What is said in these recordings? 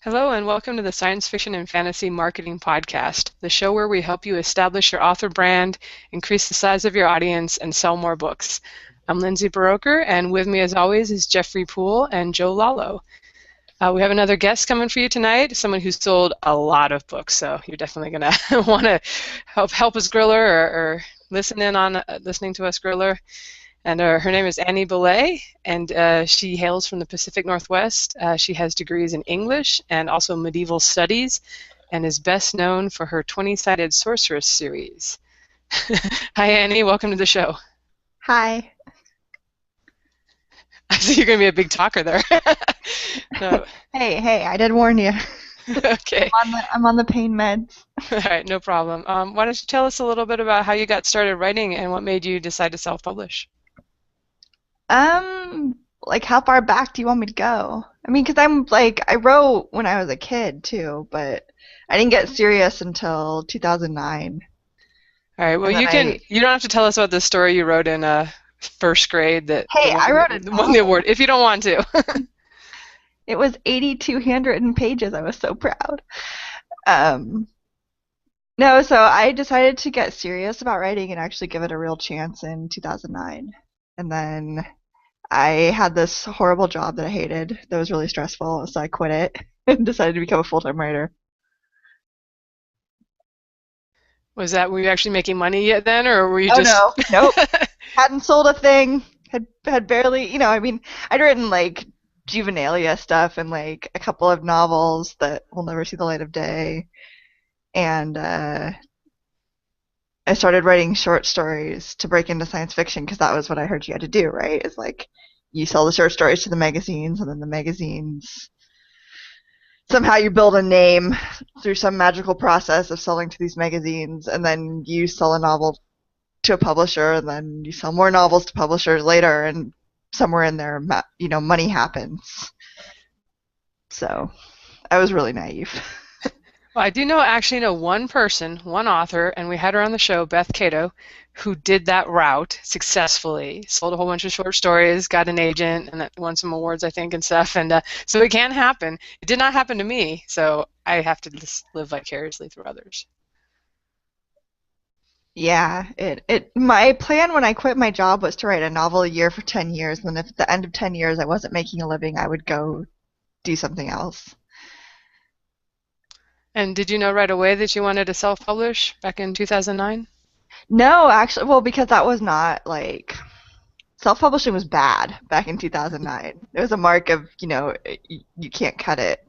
Hello, and welcome to the Science Fiction and Fantasy Marketing Podcast, the show where we help you establish your author brand, increase the size of your audience, and sell more books. I'm Lindsay Baroker, and with me, as always, is Jeffrey Poole and Joe Lalo. We have another guest coming for you tonight, someone who's sold a lot of books, so you're definitely going to want to help us grill her or listen in on listening to us grill her. And her name is Annie Bellett, and she hails from the Pacific Northwest. She has degrees in English and also medieval studies, and is best known for her 20-sided sorceress series. Hi, Annie. Welcome to the show. Hi. I see you're going to be a big talker there. No. Hey, I did warn you. Okay. I'm on the pain meds. All right, no problem. Why don't you tell us a little bit about how you got started writing and what made you decide to self-publish? Like how far back do you want me to go? I mean, 'cause I wrote when I was a kid too, but I didn't get serious until 2009. All right, well, And then you don't have to tell us about the story you wrote in first grade that hey, I wrote a won the novel. award, if you don't want to. It was 82 handwritten pages. I was so proud. Um, no, so I decided to get serious about writing and actually give it a real chance in 2009. And then I had this horrible job that I hated that was really stressful, so I quit it and decided to become a full-time writer. Were you actually making money yet then, or were you Oh just? no, nope. Hadn't sold a thing. Had barely, I mean, I'd written like juvenilia stuff and like a couple of novels that will never see the light of day. And I started writing short stories to break into science fiction because that was what I heard you had to do, right? Is like you sell the short stories to the magazines, and then the magazines somehow you build a name through some magical process of selling to these magazines, and then you sell a novel to a publisher, and then you sell more novels to publishers later, and somewhere in there, money happens. So I was really naive. Well, I do actually know one person, one author, and we had her on the show, Beth Cato, who did that route successfully. Sold a whole bunch of short stories, got an agent, and that won some awards, I think, and stuff. And so it can happen. It did not happen to me, so I have to just live vicariously through others. Yeah, my plan when I quit my job was to write a novel a year for 10 years, and then if at the end of 10 years I wasn't making a living, I would go do something else. And did you know right away that you wanted to self-publish back in 2009? No, actually, well, because that was not like self-publishing was bad back in 2009. It was a mark of, you can't cut it.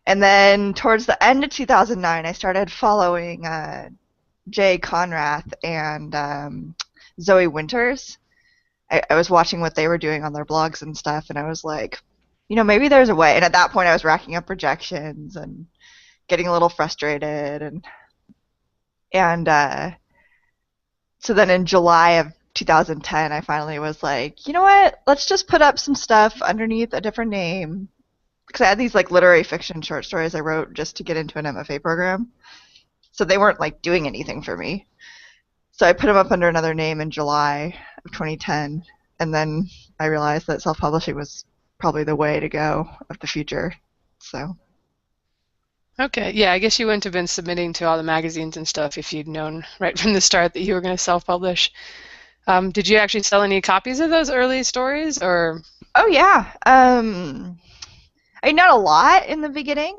And then towards the end of 2009, I started following Jay Conrath and Zoe Winters. I was watching what they were doing on their blogs and stuff, and I was like, maybe there's a way. And at that point, I was racking up rejections and getting a little frustrated, and so then in July of 2010, I finally was like, you know what? Let's just put up some stuff underneath a different name. Because I had these like literary fiction short stories I wrote just to get into an MFA program. So they weren't like doing anything for me. So I put them up under another name in July of 2010. And then I realized that self-publishing was probably the way to go of the future. So Okay, yeah, I guess you wouldn't have been submitting to all the magazines and stuff if you'd known right from the start that you were going to self-publish. Did you actually sell any copies of those early stories, or? oh yeah. I mean, not a lot in the beginning.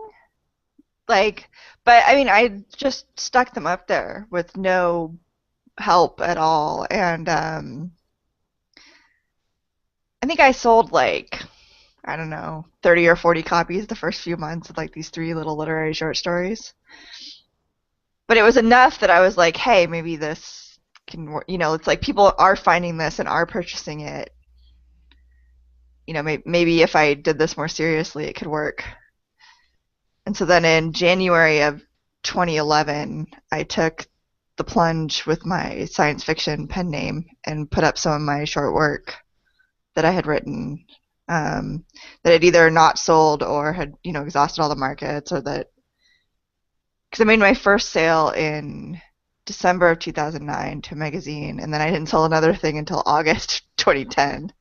Like, but I mean, I just stuck them up there with no help at all. And I think I sold like, I don't know, 30 or 40 copies the first few months of like these three little literary short stories. But it was enough that I was like, hey, maybe this can work. It's like people are finding this and are purchasing it. Maybe if I did this more seriously, it could work. And so then in January of 2011, I took the plunge with my science fiction pen name and put up some of my short work that I had written, that had either not sold or had, exhausted all the markets, or that, because I made my first sale in December of 2009 to a magazine, and then I didn't sell another thing until August 2010.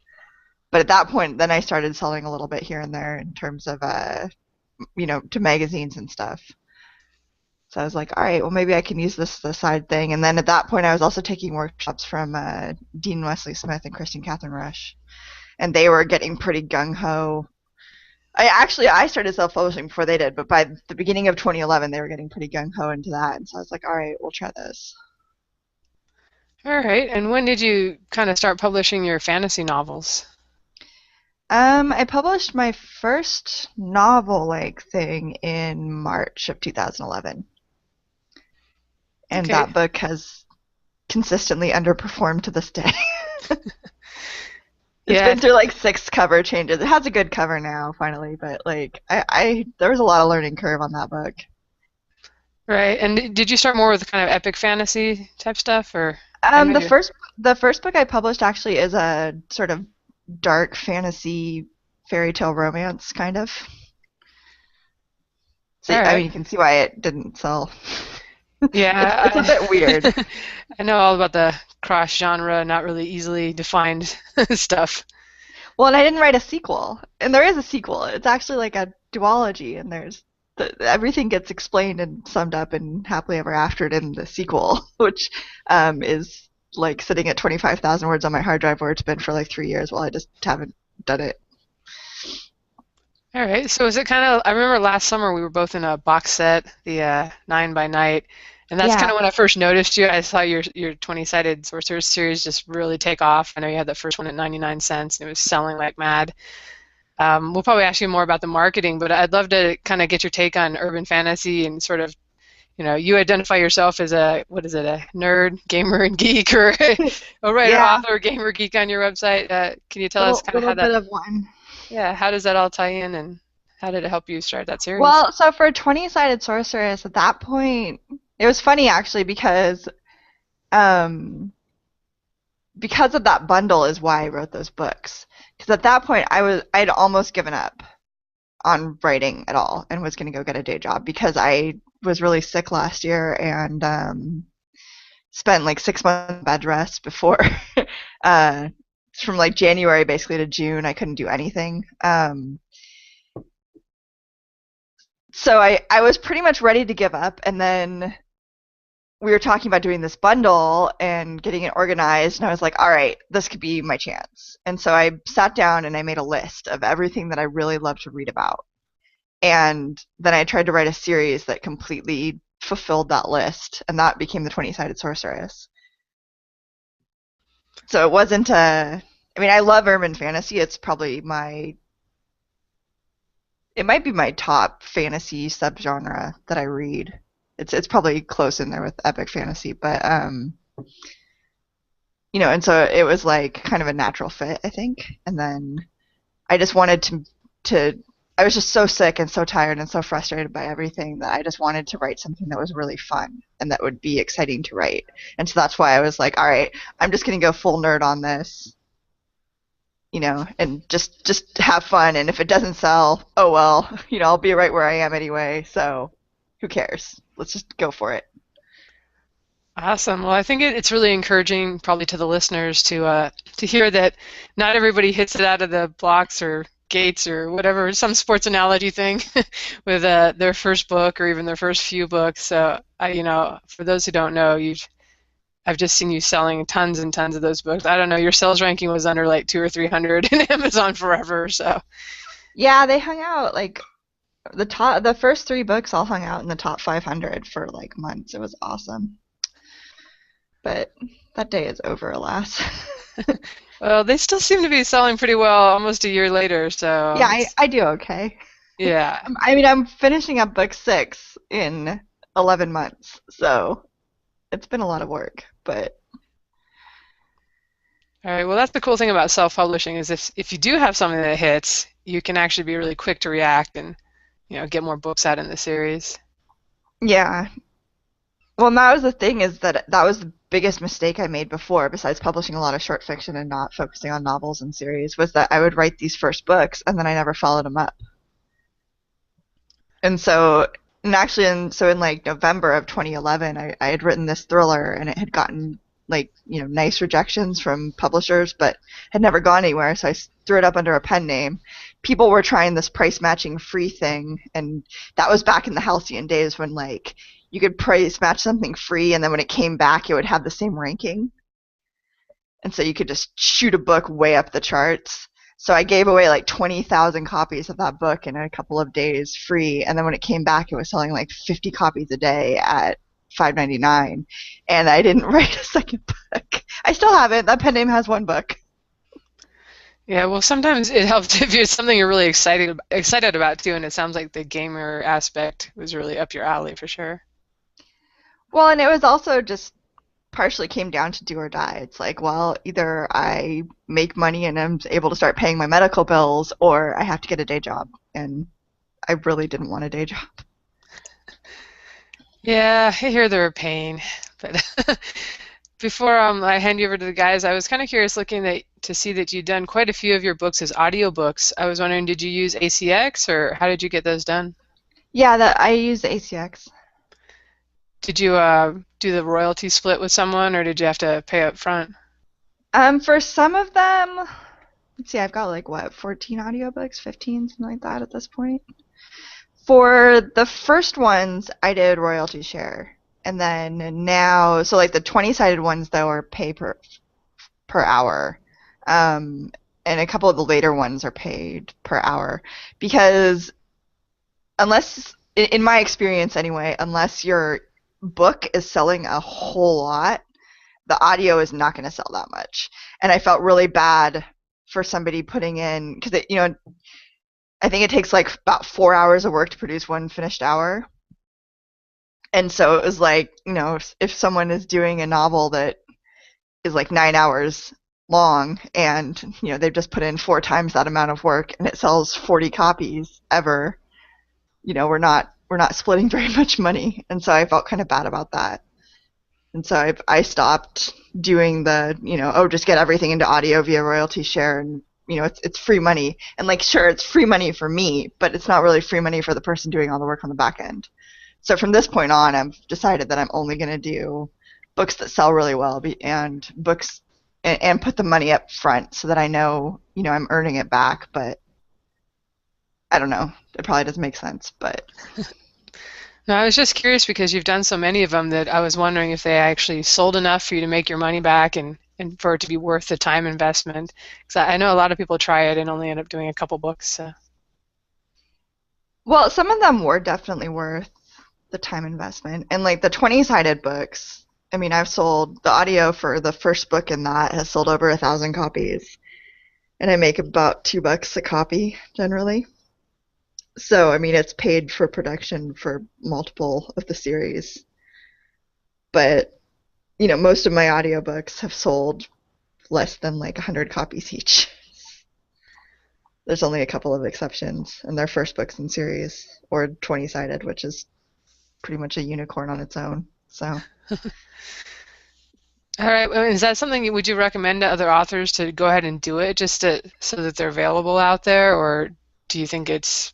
But at that point, then I started selling a little bit here and there in terms of to magazines and stuff. So I was like, all right, well, maybe I can use this as a side thing. And then at that point, I was also taking workshops from Dean Wesley Smith and Kristen Catherine Rush, and they were getting pretty gung ho. I started self-publishing before they did, but by the beginning of 2011, they were getting pretty gung ho into that, and so I was like, all right, we'll try this. All right. And when did you kind of start publishing your fantasy novels? I published my first novel-like thing in March of 2011, and Okay. that book has consistently underperformed to this day. It's Yeah. been through like 6 cover changes. It has a good cover now, finally, but like I there was a lot of learning curve on that book. Right. And did you start more with kind of epic fantasy type stuff, or I Um, know the you. first the first book I published actually is a sort of dark fantasy fairy tale romance kind of. So All I mean, right. you can see why it didn't sell. It's a Yeah, bit weird. I know all about the cross genre, not really easily defined stuff. Well, and I didn't write a sequel, and there is a sequel. It's actually like a duology, and everything gets explained and summed up and happily ever aftered in the sequel, which is like sitting at 25,000 words on my hard drive where it's been for like 3 years while I just haven't done it. All right. So is it kind of, I remember last summer we were both in a box set, the 9 by Night, and that's kind Yeah. of when I first noticed you. I saw your 20-sided Sorceress series just really take off. I know you had that first one at 99 cents and it was selling like mad. We'll probably ask you more about the marketing, but I'd love to kind of get your take on urban fantasy and sort of, you identify yourself as a, what is it, a nerd, gamer, and geek, or a writer, Yeah, author, gamer, geek on your website. Can you tell us little kind of little how that, bit of one. yeah, how does that all tie in, and how did it help you start that series? Well, so for 20-sided sorceress, at that point, it was funny actually um, because of that bundle is why I wrote those books. Because at that point, I'd almost given up on writing at all and was going to go get a day job because I was really sick last year and spent like 6 months bed rest before uh, from like January basically to June I couldn't do anything. So I was pretty much ready to give up, and then we were talking about doing this bundle and getting it organized, and I was like, all right, this could be my chance. And so I sat down and I made a list of everything that I really love to read about. And then I tried to write a series that completely fulfilled that list, and that became the 20-sided sorceress. So it wasn't a I mean, I love urban fantasy. It might be my top fantasy subgenre that I read. It's probably close in there with epic fantasy, but and so it was like kind of a natural fit, I think. And then I just wanted to I was just so sick and so tired and so frustrated by everything that I just wanted to write something that was really fun and that would be exciting to write. And so that's why I was like, all right, I'm just going to go full nerd on this, and just have fun. And if it doesn't sell, oh well, I'll be right where I am anyway. So who cares? Let's just go for it. Awesome. Well, I think it's really encouraging, probably to the listeners, to hear that not everybody hits it out of the blocks or gates or whatever, some sports analogy thing, with their first book or even their first few books. So, for those who don't know, I've just seen you selling tons and tons of those books. I don't know, your sales ranking was under like 200 or 300 in Amazon forever. So, Yeah, they hung out like the first 3 books all hung out in the top 500 for like months. It was awesome. But that day is over, alas. well, they still seem to be selling pretty well almost a year later. So Yeah, I, it's, I do okay. yeah. I mean, I'm finishing up book 6 in 11 months, so it's been a lot of work, but All right. Well, that's the cool thing about self-publishing is if you do have something that hits, you can actually be really quick to react and get more books out in the series. yeah. Well, and that was the thing is that was the biggest mistake I made before, besides publishing a lot of short fiction and not focusing on novels and series, was that I would write these first books and then I never followed them up. And so, and actually, so in like November of 2011, I had written this thriller and it had gotten like, nice rejections from publishers, but had never gone anywhere. So I threw it up under a pen name. People were trying this price matching free thing, and that was back in the halcyon days when like you could price match something free, and then when it came back, it would have the same ranking, and so you could just shoot a book way up the charts. So I gave away like 20,000 copies of that book in a couple of days free, and then when it came back, it was selling like 50 copies a day at $5.99, and I didn't write a second book. I still haven't. That pen name has one book. Yeah, well, sometimes it helps if it's something you're really excited about too, and it sounds like the gamer aspect was really up your alley for sure. Well, and it was also just partially came down to do or die. It's like, well, either I make money and I'm able to start paying my medical bills, or I have to get a day job. And I really didn't want a day job. Yeah, I hear they're a pain, but before I hand you over to the guys, I was kind of curious to see that you'd done quite a few of your books as audiobooks. I was wondering, did you use ACX or how did you get those done? Yeah, that I use ACX. Did you do the royalty split with someone or did you have to pay up front? For some of them, let's see, I've got like what, 14 audiobooks, 15, something like that at this point. For the first ones, I did royalty share. And then now, so like the 20-sided ones though are pay per hour. And a couple of the later ones are paid per hour because unless, in my experience anyway, unless your book is selling a whole lot, the audio is not going to sell that much. And I felt really bad for somebody putting in, because I think it takes like about 4 hours of work to produce one finished hour. And so it was like, if someone is doing a novel that is like 9 hours long and, they've just put in 4 times that amount of work and it sells 40 copies ever, we're not splitting very much money. And so I felt kind of bad about that. And so I stopped doing the, just get everything into audio via royalty share, and it's free money. And like, sure, it's free money for me, but it's not really free money for the person doing all the work on the back end. So from this point on, I've decided that I'm only going to do books that sell really well and books and put the money up front so that I know, I'm earning it back. But I don't know. It probably doesn't make sense, but. No, I was just curious because you've done so many of them that I was wondering if they actually sold enough for you to make your money back and for it to be worth the time investment. Because I know a lot of people try it and only end up doing a couple books. So. Well, some of them were definitely worth the time investment. And like the 20-sided books, I mean, I've sold the audio for the first book in that has sold over 1,000 copies. And I make about $2 a copy generally. So, I mean, it's paid for production for multiple of the series. But, most of my audiobooks have sold less than like 100 copies each. There's only a couple of exceptions, and they're first books in series, or 20-sided, which is pretty much a unicorn on its own. So. All right. Well, is that something would you recommend to other authors to go ahead and do it just so that they're available out there, or do you think it's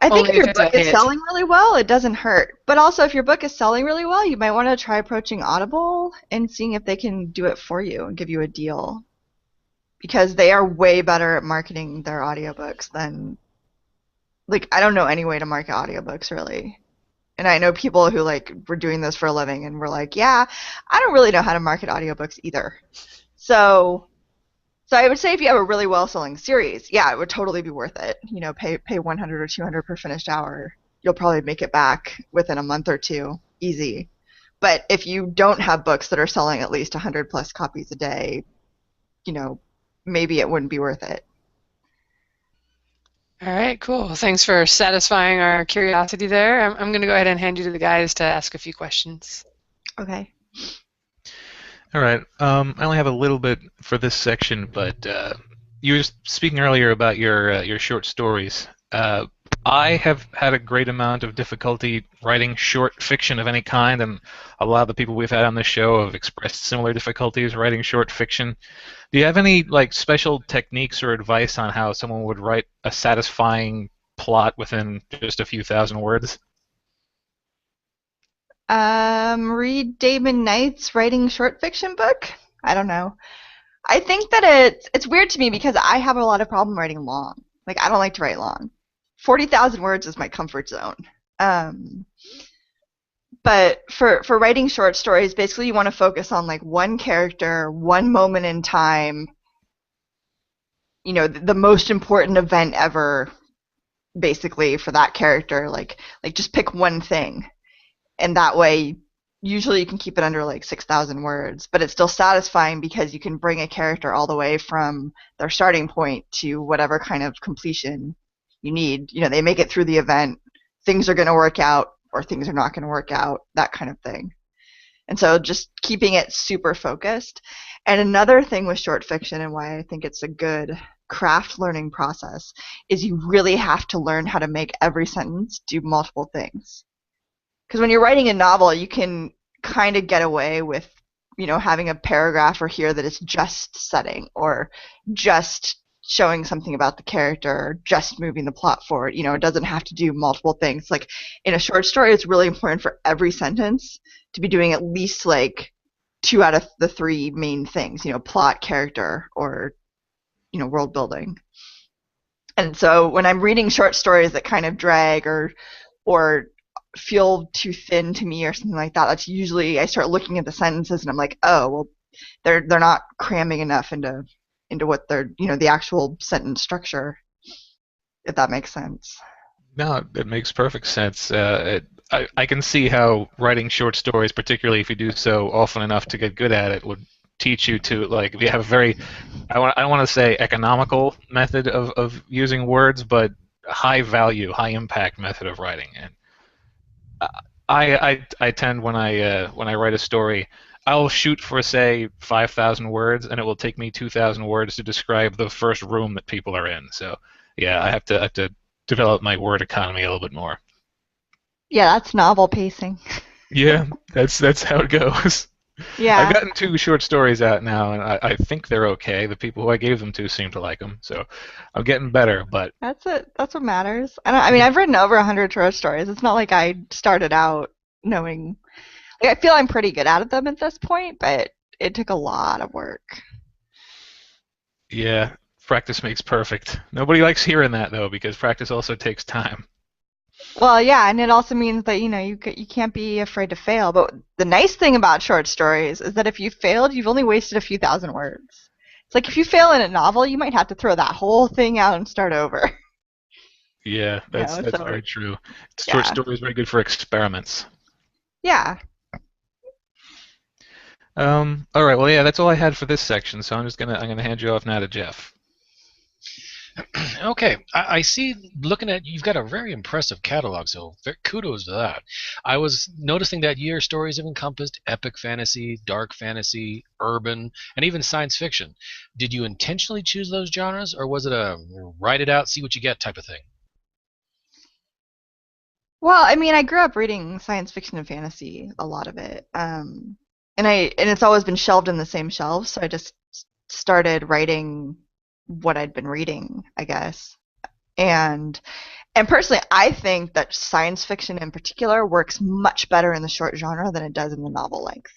I think if only if your it's a book is hit? selling really well, it doesn't hurt. But also, if your book is selling really well, you might want to try approaching Audible and seeing if they can do it for you and give you a deal. Because they are way better at marketing their audiobooks than, like, I don't know any way to market audiobooks, really. And I know people who, like, were doing this for a living and were like, yeah, I don't really know how to market audiobooks either. So I would say if you have a really well-selling series, yeah, it would totally be worth it. Pay 100 or 200 per finished hour. You'll probably make it back within a month or two, easy. But if you don't have books that are selling at least 100 plus copies a day, maybe it wouldn't be worth it. All right, cool. Thanks for satisfying our curiosity there. I'm going to go ahead and hand you to the guys to ask a few questions. Okay. All right. I only have a little bit for this section, but you were speaking earlier about your short stories. I have had a great amount of difficulty writing short fiction of any kind, and a lot of the people we've had on this show have expressed similar difficulties writing short fiction. Do you have any special techniques or advice on how someone would write a satisfying plot within just a few thousand words? Read Damon Knight's writing short fiction book. I don't know. I think that it's weird to me because I have a lot of problem writing long. Like I don't like to write long. 40,000 words is my comfort zone. Um, but for writing short stories, basically you want to focus on like one character, one moment in time, the most important event ever, basically for that character. Like just pick one thing, and that way usually you can keep it under like 6,000 words, but it's still satisfying because you can bring a character all the way from their starting point to whatever kind of completion you need. They make it through the event, things are going to work out or things are not going to work out, that kind of thing. And so just keeping it super focused. And another thing with short fiction and why I think it's a good craft learning process is you really have to learn how to make every sentence do multiple things. Because when you're writing a novel, you can kind of get away with, having a paragraph or here that is just setting or just showing something about the character or just moving the plot forward. It doesn't have to do multiple things. Like in a short story, it's really important for every sentence to be doing at least like 2 out of the 3 main things, plot, character, or, world building. And so when I'm reading short stories that kind of drag or feel too thin to me or something like that, that's usually I start looking at the sentences and I'm like, oh well, they're not cramming enough into what they're the actual sentence structure, if that makes sense. No, it makes perfect sense. I can see how writing short stories, particularly if you do so often enough to get good at it, would teach you to, like, if you have a very, I don't want to say economical method of using words, but high value, high impact method of writing. And I tend when I write a story, I'll shoot for say 5,000 words, and it will take me 2,000 words to describe the first room that people are in. So yeah, I have to develop my word economy a little bit more. Yeah, that's novel pacing. Yeah, that's how it goes. I've Yeah, gotten 2 short stories out now, and I think they're okay. The people who I gave them to seem to like them, so I'm getting better. But that's it. That's what matters. I mean, I've written over 100 short stories. It's not like I started out knowing. Like, I feel I'm pretty good at them at this point, but it took a lot of work. yeah, practice makes perfect. Nobody likes hearing that though, because practice also takes time. Well, yeah, and it also means that you can't be afraid to fail. But the nice thing about short stories is that if you failed, you've only wasted a few thousand words. It's like if you fail in a novel, you might have to throw that whole thing out and start over. Yeah, that's So very true. Short yeah, story is very good for experiments. yeah. All right, well, yeah, that's all I had for this section. So I'm gonna hand you off now to Jeff. Okay, I see. Looking at you've got a very impressive catalog, so kudos to that. I was noticing that your stories have encompassed epic fantasy, dark fantasy, urban, and even science fiction. Did you intentionally choose those genres, or was it a write it out, see what you get type of thing? Well, I mean, I grew up reading science fiction and fantasy, a lot of it, and it's always been shelved in the same shelves. So I just started writing what I'd been reading, I guess. And and personally, I think that science fiction in particular works much better in the short genre than it does in the novel length.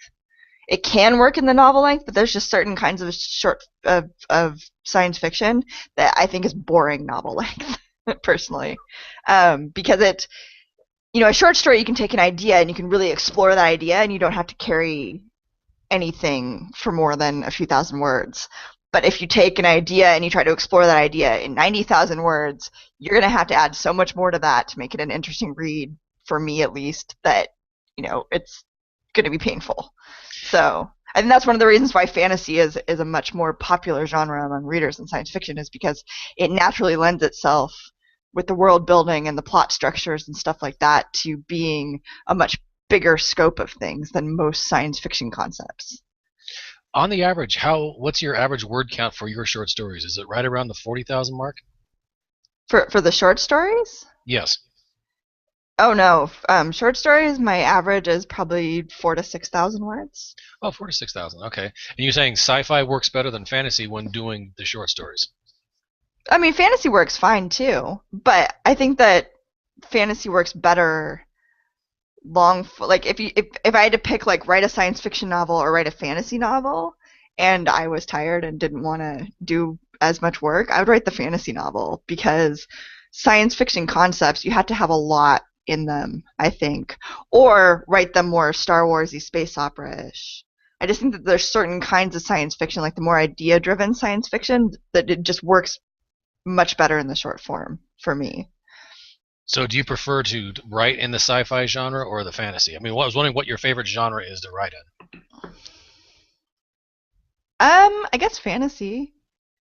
It can work in the novel length, but there's just certain kinds of short of science fiction that I think is boring novel length, personally, because a short story you can take an idea and you can really explore that idea and you don't have to carry anything for more than a few thousand words. But if you take an idea and you try to explore that idea in 90,000 words, you're going to have to add so much more to that to make it an interesting read, for me at least, that, it's going to be painful. So I think that's one of the reasons why fantasy is a much more popular genre among readers than science fiction, is because it naturally lends itself, with the world building and the plot structures and stuff like that, to being a much bigger scope of things than most science fiction concepts. On the average, what's your average word count for your short stories? Is it right around the 40,000 mark? For the short stories? Yes. Oh no, short stories, my average is probably 4 to 6 thousand words. Oh, 46,000. Okay. And you're saying sci-fi works better than fantasy when doing the short stories? I mean, fantasy works fine too, but I think that fantasy works better like if I had to pick like write a science fiction novel or write a fantasy novel, and I was tired and didn't want to do as much work, I would write the fantasy novel because science fiction concepts you had to have a lot in them, I think, or write them more Star Warsy space opera-ish. I just think that there's certain kinds of science fiction, like the more idea-driven science fiction, that it just works much better in the short form for me. So do you prefer to write in the sci-fi genre or the fantasy? I mean, I was wondering what your favorite genre is to write in. I guess fantasy.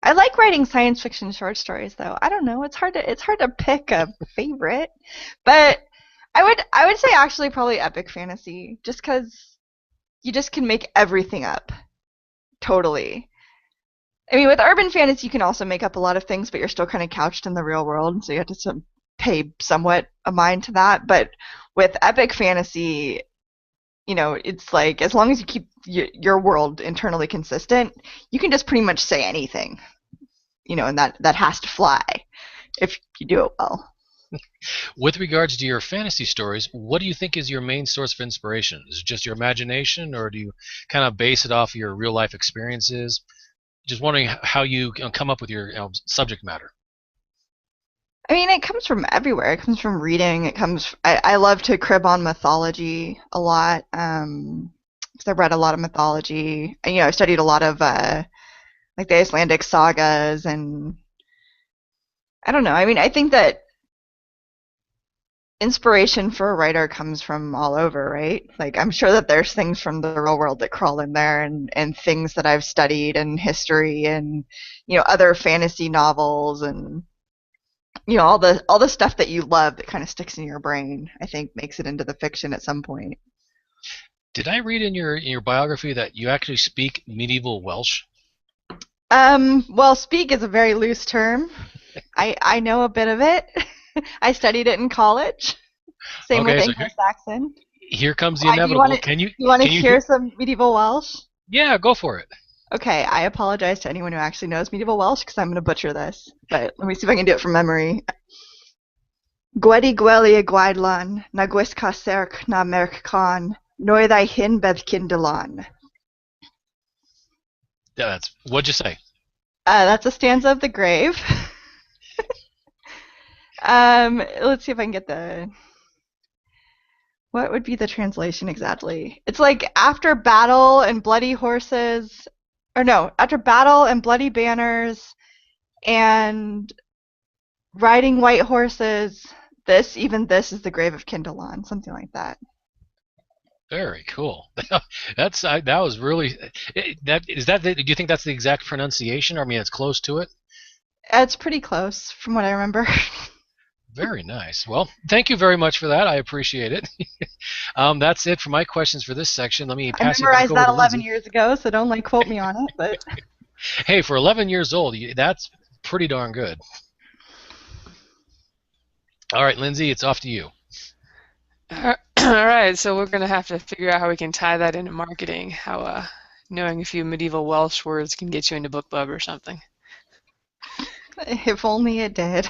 I like writing science fiction short stories though. I don't know, it's hard to pick a favorite. But I would say actually probably epic fantasy, just cuz you just can make everything up. Totally. I mean, with urban fantasy you can also make up a lot of things, but you're still kind of couched in the real world, so you have to pay somewhat a mind to that. But with epic fantasy, it's like as long as you keep your world internally consistent, you can just pretty much say anything, and that has to fly if you do it well. With regards to your fantasy stories, what do you think is your main source of inspiration? Is it just your imagination, or do you kind of base it off your real life experiences? Just wondering how you come up with your subject matter. I mean, it comes from everywhere. It comes from reading. I love to crib on mythology a lot. Because I've read a lot of mythology. And, I've studied a lot of like the Icelandic sagas, and I don't know. I mean, I think that inspiration for a writer comes from all over, right? Like, I'm sure that there's things from the real world that crawl in there, and things that I've studied, and history, and other fantasy novels, and all the stuff that you love that kind of sticks in your brain, I think makes it into the fiction at some point. Did I read in your biography that you actually speak medieval Welsh? Well, speak is a very loose term. I know a bit of it. I studied it in college. Same with Anglo-Saxon. Here comes the inevitable. You want to hear some medieval Welsh? Yeah, go for it. Okay, I apologize to anyone who actually knows medieval Welsh because I'm going to butcher this. But let me see if I can do it from memory. Gwedi gweli y gwaedlan, na gwisca serc na merc con, noedd ei hin bedd kindelan. Yeah, what'd you say? That's a stanza of the grave. Let's see if I can get what would be the translation exactly? It's like after battle and bloody horses, or no, after battle and bloody banners and riding white horses, even this is the grave of Kindelan, something like that. Very cool. That was really do you think that's the exact pronunciation? I mean, it's close to it. It's pretty close from what I remember. Very nice. Well, thank you very much for that. I appreciate it. That's it for my questions for this section. Let me pass it back over to Lindsay. I memorized that 11 years ago, so don't quote me on it. But hey, for 11 years old, that's pretty darn good. All right, Lindsay, it's off to you. All right, so we're going to have to figure out how we can tie that into marketing, how knowing a few medieval Welsh words can get you into book club or something. If only it did.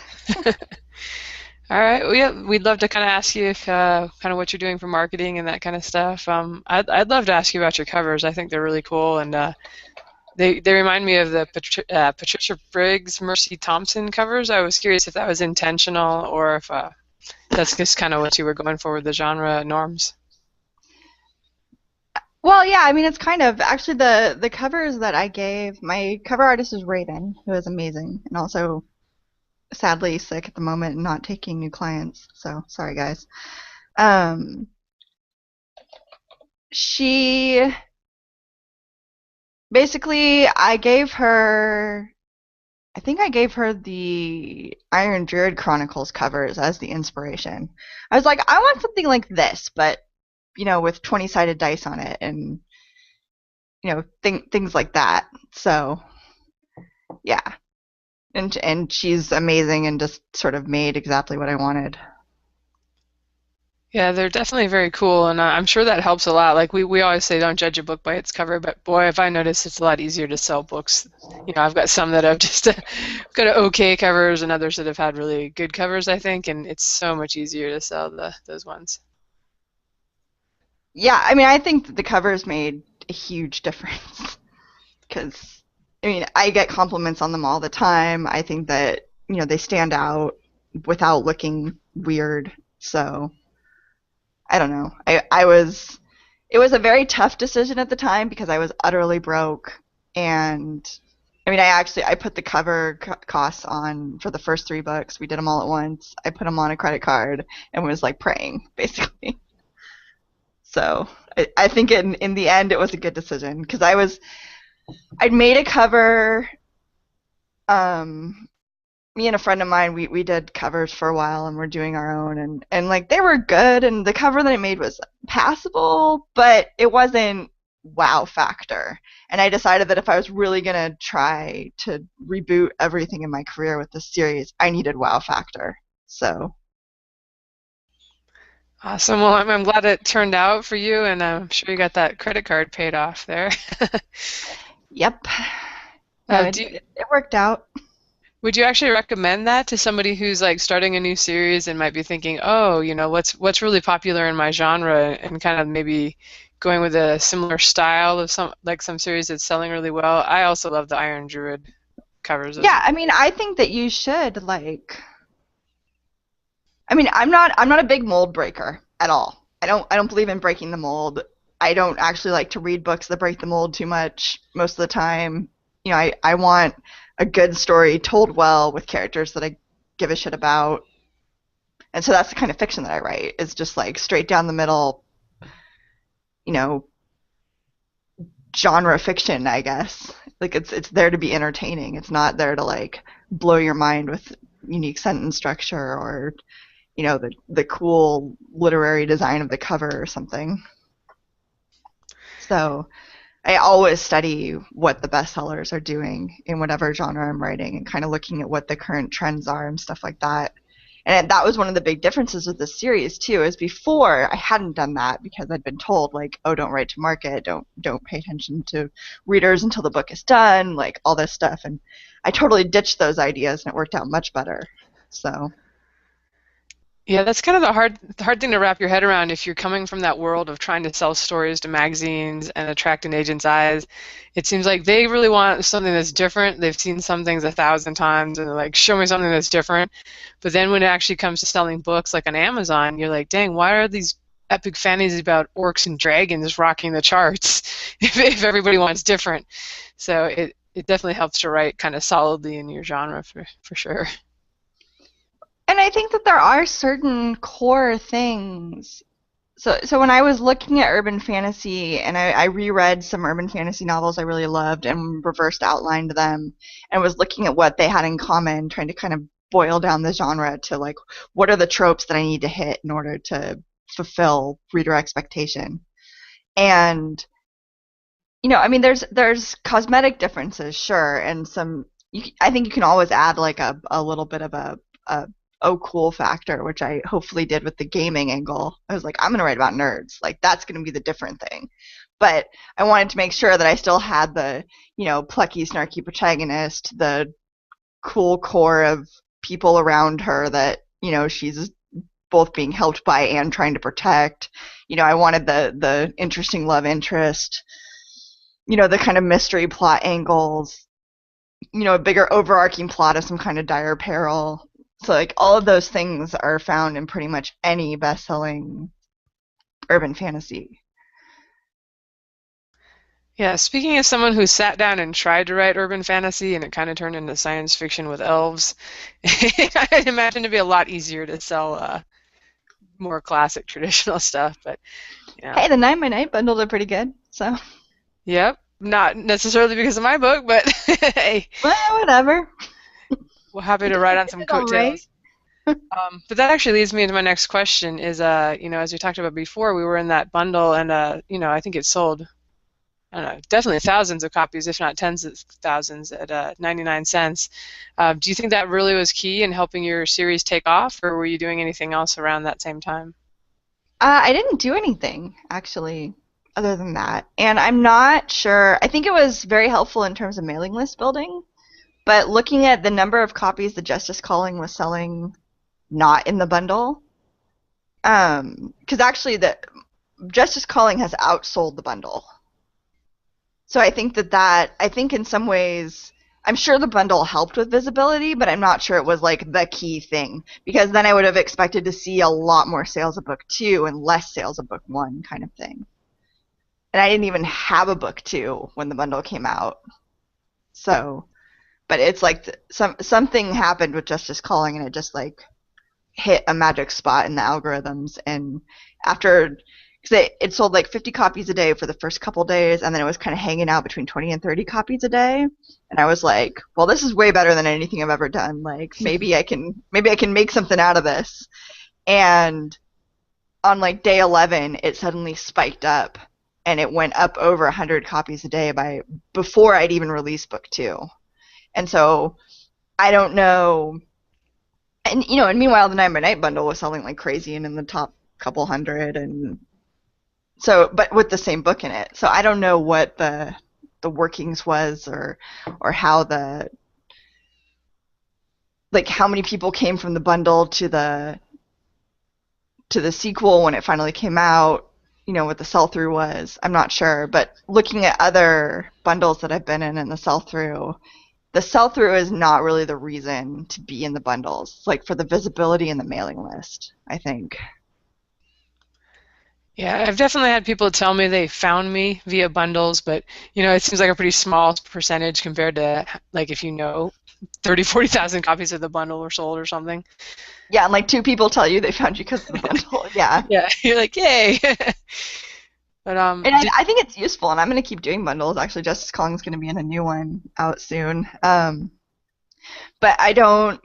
All right, well, yeah, we'd love to kind of ask you if kind of what you're doing for marketing and that kind of stuff. I'd love to ask you about your covers. I think they're really cool, and they remind me of the Patricia Briggs, Mercy Thompson covers. I was curious if that was intentional or if that's just kind of what you were going for with the genre norms. Well, yeah, I mean, it's kind of actually the covers that I gave. My cover artist is Raven, who is amazing, and also sadly sick at the moment and not taking new clients. So sorry, guys. She basically, I think I gave her the Iron Druid Chronicles covers as the inspiration. I was like, I want something like this, but with 20-sided dice on it, and things like that. So yeah, and she's amazing and just sort of made exactly what I wanted. Yeah, they're definitely very cool, and I'm sure that helps a lot. Like we always say, don't judge a book by its cover, but boy, have I noticed it's a lot easier to sell books. I've got some that have just got okay covers, and others that have had really good covers, I think, and it's so much easier to sell those ones. Yeah, I mean, I think that the covers made a huge difference because, I mean, I get compliments on them all the time. I think that, they stand out without looking weird. So, I don't know. It was a very tough decision at the time because I was utterly broke. And, I mean, I put the cover costs on for the first 3 books. We did them all at once. I put them on a credit card and was like praying, basically. So I think in the end it was a good decision because I'd made a cover. Me and a friend of mine, we did covers for a while and we're doing our own and like they were good and the cover that I made was passable, but it wasn't wow factor. And I decided that if I was really gonna try to reboot everything in my career with this series, I needed wow factor. So Awesome. Well, I'm glad it turned out for you, and I'm sure you got that credit card paid off there. yep. No, Do you, it worked out. would you actually recommend that to somebody who's like starting a new series and might be thinking, oh, what's really popular in my genre, and kind of maybe going with a similar style of some series that's selling really well? I also love the Iron Druid covers as Yeah, well. I mean, I think that you should like. I mean, I'm not a big mold breaker at all. I don't believe in breaking the mold. I don't actually like to read books that break the mold too much most of the time. I want a good story told well with characters that I give a shit about. And so that's the kind of fiction that I write. It's just like straight down the middle, you know, genre fiction, I guess. Like it's there to be entertaining. It's not there to like blow your mind with unique sentence structure or the cool literary design of the cover or something. So I always study what the bestsellers are doing in whatever genre I'm writing and kind of looking at what the current trends are and stuff like that. And that was one of the big differences with this series too, is before I hadn't done that because I'd been told like, oh, don't write to market, don't pay attention to readers until the book is done, like all this stuff. And I totally ditched those ideas and it worked out much better. So Yeah, that's kind of the hard thing to wrap your head around if you're coming from that world of trying to sell stories to magazines and attract an agent's eyes. It seems like they really want something that's different. They've seen some things 1,000 times and they're like, show me something that's different. But then when it actually comes to selling books like on Amazon, you're like, dang, why are these epic fantasies about orcs and dragons rocking the charts if everybody wants different? So it definitely helps to write kind of solidly in your genre for sure. and I think that there are certain core things. So when I was looking at urban fantasy and I reread some urban fantasy novels I really loved and reversed outlined them and was looking at what they had in common, trying to kind of boil down the genre to like what are the tropes that I need to hit in order to fulfill reader expectation. And I mean there's cosmetic differences, sure, and I think you can always add like a little bit of a oh cool factor, which I hopefully did with the gaming angle. I was like, I'm gonna write about nerds. Like that's gonna be the different thing. But I wanted to make sure that I still had the, plucky, snarky protagonist, the cool core of people around her that, she's both being helped by and trying to protect. I wanted the interesting love interest, the kind of mystery plot angles, a bigger overarching plot of some kind of dire peril. So like all of those things are found in pretty much any best-selling urban fantasy. Yeah, speaking of someone who sat down and tried to write urban fantasy and it kind of turned into science fiction with elves, I imagine it'd be a lot easier to sell more classic traditional stuff. But yeah, Hey, the 9 by Night bundles are pretty good. So, yep, not necessarily because of my book, but hey, well, whatever. we're happy to ride on some It's all right. coattails. But that actually leads me into my next question is, as we talked about before, we were in that bundle and, I think it sold, I don't know, definitely thousands of copies, if not tens of thousands at 99 cents. Do you think that really was key in helping your series take off, or were you doing anything else around that same time? I didn't do anything actually other than that, and I'm not sure. I think it was very helpful in terms of mailing list building, but looking at the number of copies the Justice Calling was selling not in the bundle, because actually Justice Calling has outsold the bundle. So I think I think in some ways, I'm sure the bundle helped with visibility, but I'm not sure it was like the key thing, because then I would have expected to see a lot more sales of book 2 and less sales of book 1 kind of thing. And I didn't even have a book 2 when the bundle came out. So, but it's like something happened with Justice Calling, and it just like hit a magic spot in the algorithms. And after, because it sold like 50 copies a day for the first couple days, and then it was kind of hanging out between 20 and 30 copies a day. And I was like, well, this is way better than anything I've ever done. Like maybe I can make something out of this. And on like day 11, it suddenly spiked up, and it went up over 100 copies a day before I'd even released book 2. And so I don't know. And and meanwhile, the 9x9 bundle was selling like crazy and in the top couple hundred, and so, but with the same book in it. So I don't know what the workings was, or how how many people came from the bundle to the sequel when it finally came out. What the sell through was. I'm not sure, but looking at other bundles that I've been in and the sell through is not really the reason to be in the bundles. It's like for the visibility and the mailing list, I think. Yeah, I've definitely had people tell me they found me via bundles, but it seems like a pretty small percentage compared to like if 30,000-40,000 copies of the bundle were sold or something. Yeah, and like 2 people tell you they found you because of the bundle. Yeah. Yeah, you're like, yay. But and I think it's useful, and I'm going to keep doing bundles. Actually, Justice Calling is going to be in a new one out soon. But I don't.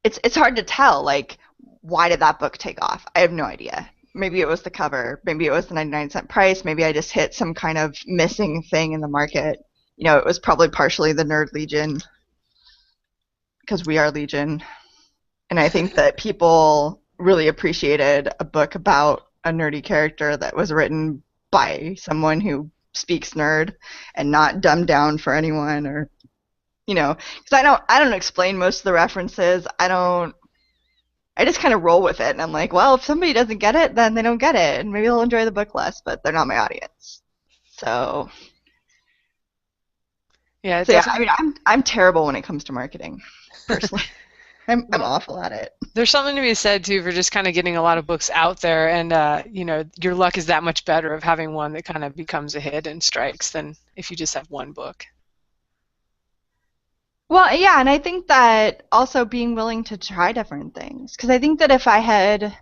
It's hard to tell. Like, why did that book take off? I have no idea. Maybe it was the cover. Maybe it was the 99-cent price. Maybe I just hit some kind of missing thing in the market. It was probably partially the Nerd Legion, because we are Legion. And I think that people really appreciated a book about a nerdy character that was written by someone who speaks nerd and not dumbed down for anyone, or because I don't explain most of the references. I just kind of roll with it, and I'm like, well, if somebody doesn't get it, then they don't get it, and maybe they'll enjoy the book less, but they're not my audience. So yeah, I mean, I'm terrible when it comes to marketing, personally. I'm awful at it. There's something to be said too for just kind of getting a lot of books out there, and your luck is that much better of having one that kind of becomes a hit and strikes than if you just have one book. Well, yeah, and I think that also being willing to try different things, because I think that if I hadn't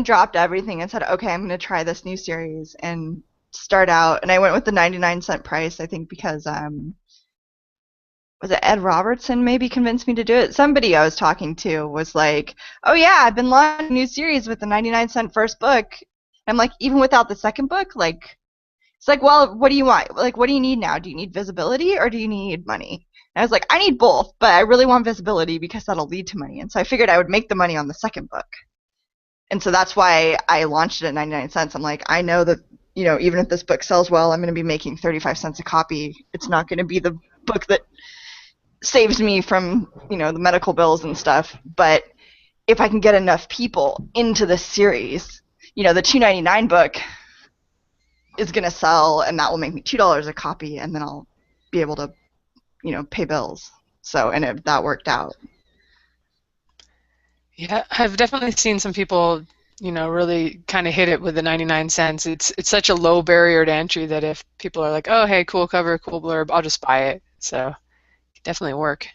dropped everything and said, okay, I'm going to try this new series and start out, and I went with the 99-cent price, I think because was it Ed Robertson maybe convinced me to do it? Somebody I was talking to was like, oh yeah, I've been launching a new series with the 99-cent first book. I'm like, even without the second book? Like, it's like, well, what do you want? Like, what do you need now? Do you need visibility or do you need money? And I was like, I need both, but I really want visibility because that'll lead to money. And so I figured I would make the money on the second book. And so that's why I launched it at 99 cents. I'm like, I know that, even if this book sells well, I'm going to be making 35 cents a copy. It's not going to be the book that saves me from, the medical bills and stuff. But if I can get enough people into this series, the $2.99 book is going to sell, and that will make me $2 a copy, and then I'll be able to, pay bills. So, and that worked out. Yeah, I've definitely seen some people, really kind of hit it with the 99 cents. It's such a low barrier to entry that if people are like, oh, hey, cool cover, cool blurb, I'll just buy it. So, it definitely work.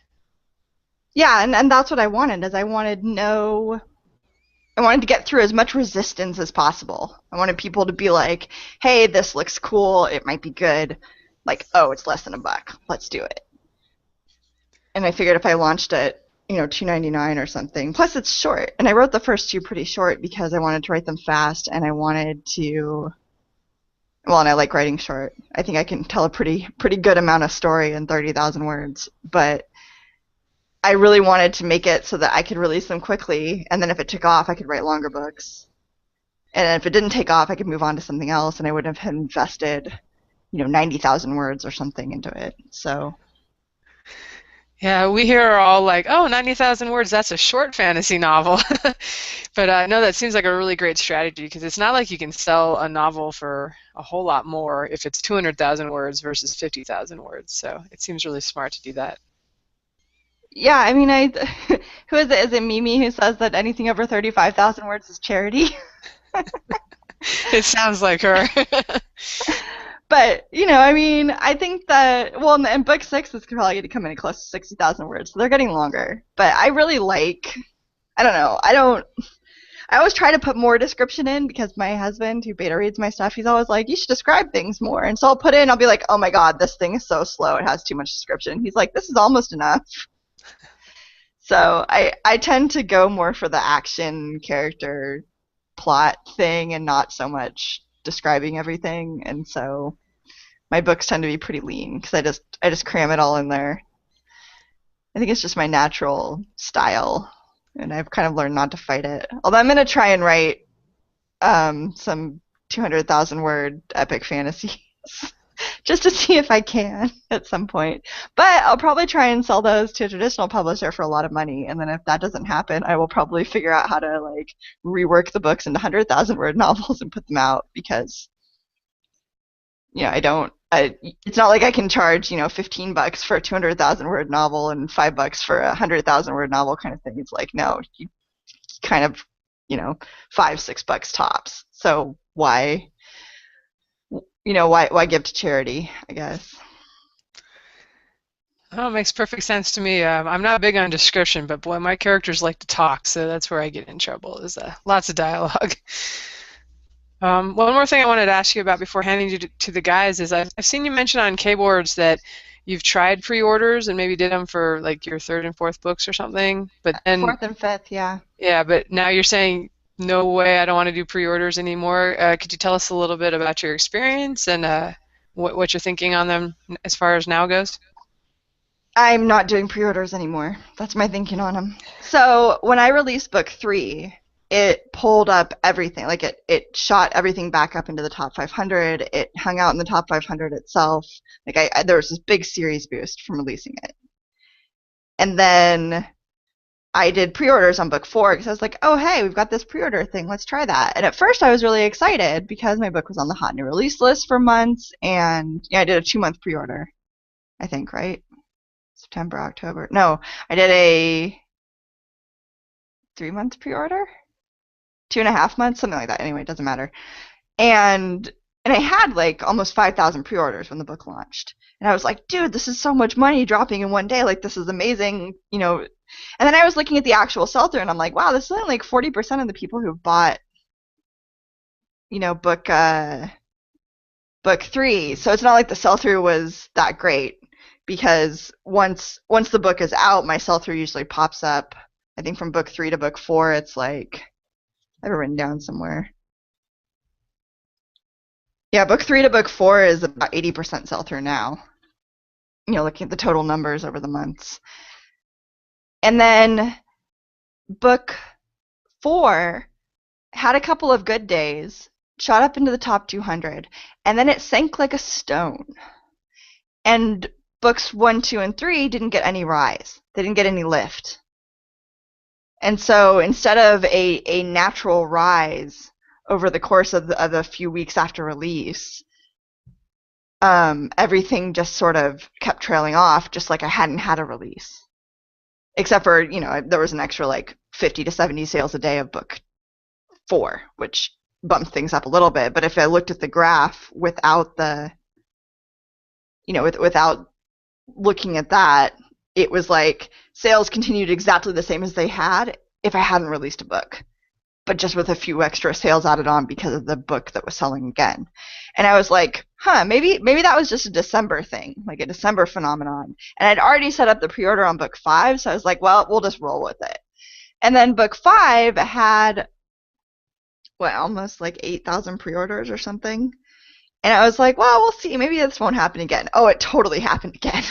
Yeah, and that's what I wanted, is I wanted to get through as much resistance as possible. I wanted people to be like, hey, this looks cool, it might be good. Like, oh, it's less than $1. Let's do it. And I figured if I launched it, $2.99 or something. Plus, it's short. And I wrote the first 2 pretty short because I wanted to write them fast, and I wanted to. Well, and I like writing short. I think I can tell a pretty good amount of story in 30,000 words. But I really wanted to make it so that I could release them quickly, and then if it took off, I could write longer books. And if it didn't take off, I could move on to something else, and I wouldn't have invested, 90,000 words or something into it. So. Yeah, we here are all like, oh, 90,000 words, that's a short fantasy novel. But no, that seems like a really great strategy because it's not like you can sell a novel for a whole lot more if it's 200,000 words versus 50,000 words. So it seems really smart to do that. Yeah, I mean, who is it? Is it Mimi who says that anything over 35,000 words is charity? It sounds like her. But, I mean, I think that, well, in book 6, it's probably going to come in close to 60,000 words, so they're getting longer. But I really I don't know, I always try to put more description in because my husband, who beta reads my stuff, he's always like, you should describe things more. And so I'll be like, oh my god, this thing is so slow, it has too much description. He's like, this is almost enough. So I tend to go more for the action character plot thing and not so much describing everything. And so my books tend to be pretty lean because I just cram it all in there. I think it's just my natural style, and I've kind of learned not to fight it. Although I'm gonna try and write some 200,000 word epic fantasies just to see if I can at some point. But I'll probably try and sell those to a traditional publisher for a lot of money, and then if that doesn't happen, I will probably figure out how to like rework the books into 100,000 word novels and put them out because it's not like I can charge, $15 for a 200,000 word novel and $5 for a 100,000 word novel kind of thing. It's like, no, you kind of, $5-6 tops. So why give to charity, I guess. Oh, it makes perfect sense to me. I'm not big on description, but boy, my characters like to talk, so that's where I get in trouble, is lots of dialogue. One more thing I wanted to ask you about before handing you to the guys is I've seen you mention on K-Boards that you've tried pre-orders and maybe did them for like your third and fourth books or something, but then fourth and fifth, yeah. Yeah, but now you're saying no way, I don't want to do pre-orders anymore. Could you tell us a little bit about your experience and what you're thinking on them as far as now goes? I'm not doing pre-orders anymore. That's my thinking on them. So when I released book 3, it pulled up everything. Like it shot everything back up into the top 500. It hung out in the top 500 itself. Like there was this big series boost from releasing it. And then I did pre-orders on book 4 because I was like, oh, hey, we've got this pre-order thing. Let's try that. And at first I was really excited because my book was on the hot new release list for months. And I did a 2-month pre-order, I think, right? September, October. No, I did a 3-month pre-order? 2.5 months, something like that. Anyway, it doesn't matter. And I had like almost 5,000 pre-orders when the book launched. And I was like, dude, this is so much money dropping in one day. Like, this is amazing, And then I was looking at the actual sell-through, and I'm like, wow, this is only like 40% of the people who bought, book 3. So it's not like the sell-through was that great because once the book is out, my sell-through usually pops up. I think from book 3 to book 4, it's like, I have it written down somewhere. Yeah, book 3 to book 4 is about 80% sell-through now. Looking at the total numbers over the months. And then book 4 had a couple of good days, shot up into the top 200, and then it sank like a stone. And books 1, 2, and 3 didn't get any rise. They didn't get any lift. And so instead of a natural rise over the course of the few weeks after release, everything just sort of kept trailing off, just like I hadn't had a release. Except for, there was an extra like 50 to 70 sales a day of book 4, which bumped things up a little bit. But if I looked at the graph without without looking at that, it was like sales continued exactly the same as they had if I hadn't released a book, but just with a few extra sales added on because of the book that was selling again. And I was like, maybe that was just a December thing, like a December phenomenon. And I'd already set up the pre-order on book 5, so I was like, well, we'll just roll with it. And then book 5 had, almost like 8,000 pre-orders or something. And I was like, well, we'll see. Maybe this won't happen again. Oh, it totally happened again.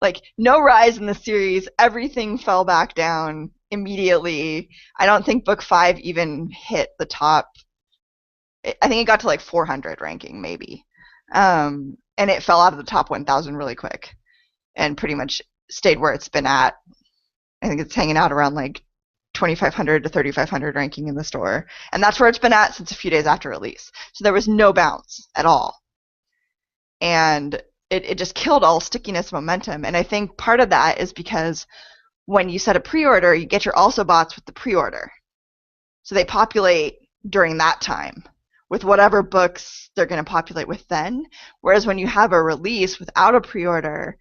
Like, no rise in the series. Everything fell back down immediately. I don't think book 5 even hit the top. I think it got to like 400 ranking, maybe. And it fell out of the top 1,000 really quick and pretty much stayed where it's been at. I think it's hanging out around like 2,500 to 3,500 ranking in the store. And that's where it's been at since a few days after release. So there was no bounce at all. And it just killed all stickiness momentum. And I think part of that is because when you set a pre-order, you get your also bots with the pre-order. So they populate during that time with whatever books they're going to populate with then. Whereas when you have a release without a pre-order,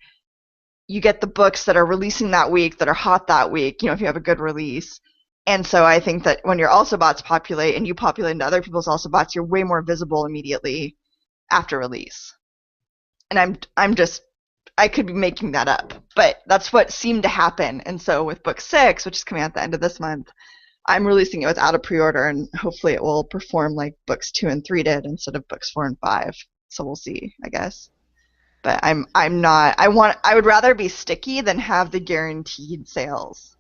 you get the books that are releasing that week, that are hot that week, if you have a good release. And so I think that when your also bots populate and you populate into other people's also bots, you're way more visible immediately after release. And I could be making that up, but that's what seemed to happen. And so with book 6, which is coming out at the end of this month, I'm releasing it without a pre-order, and hopefully it will perform like books 2 and 3 did instead of books 4 and 5. So we'll see, I guess. But I would rather be sticky than have the guaranteed sales.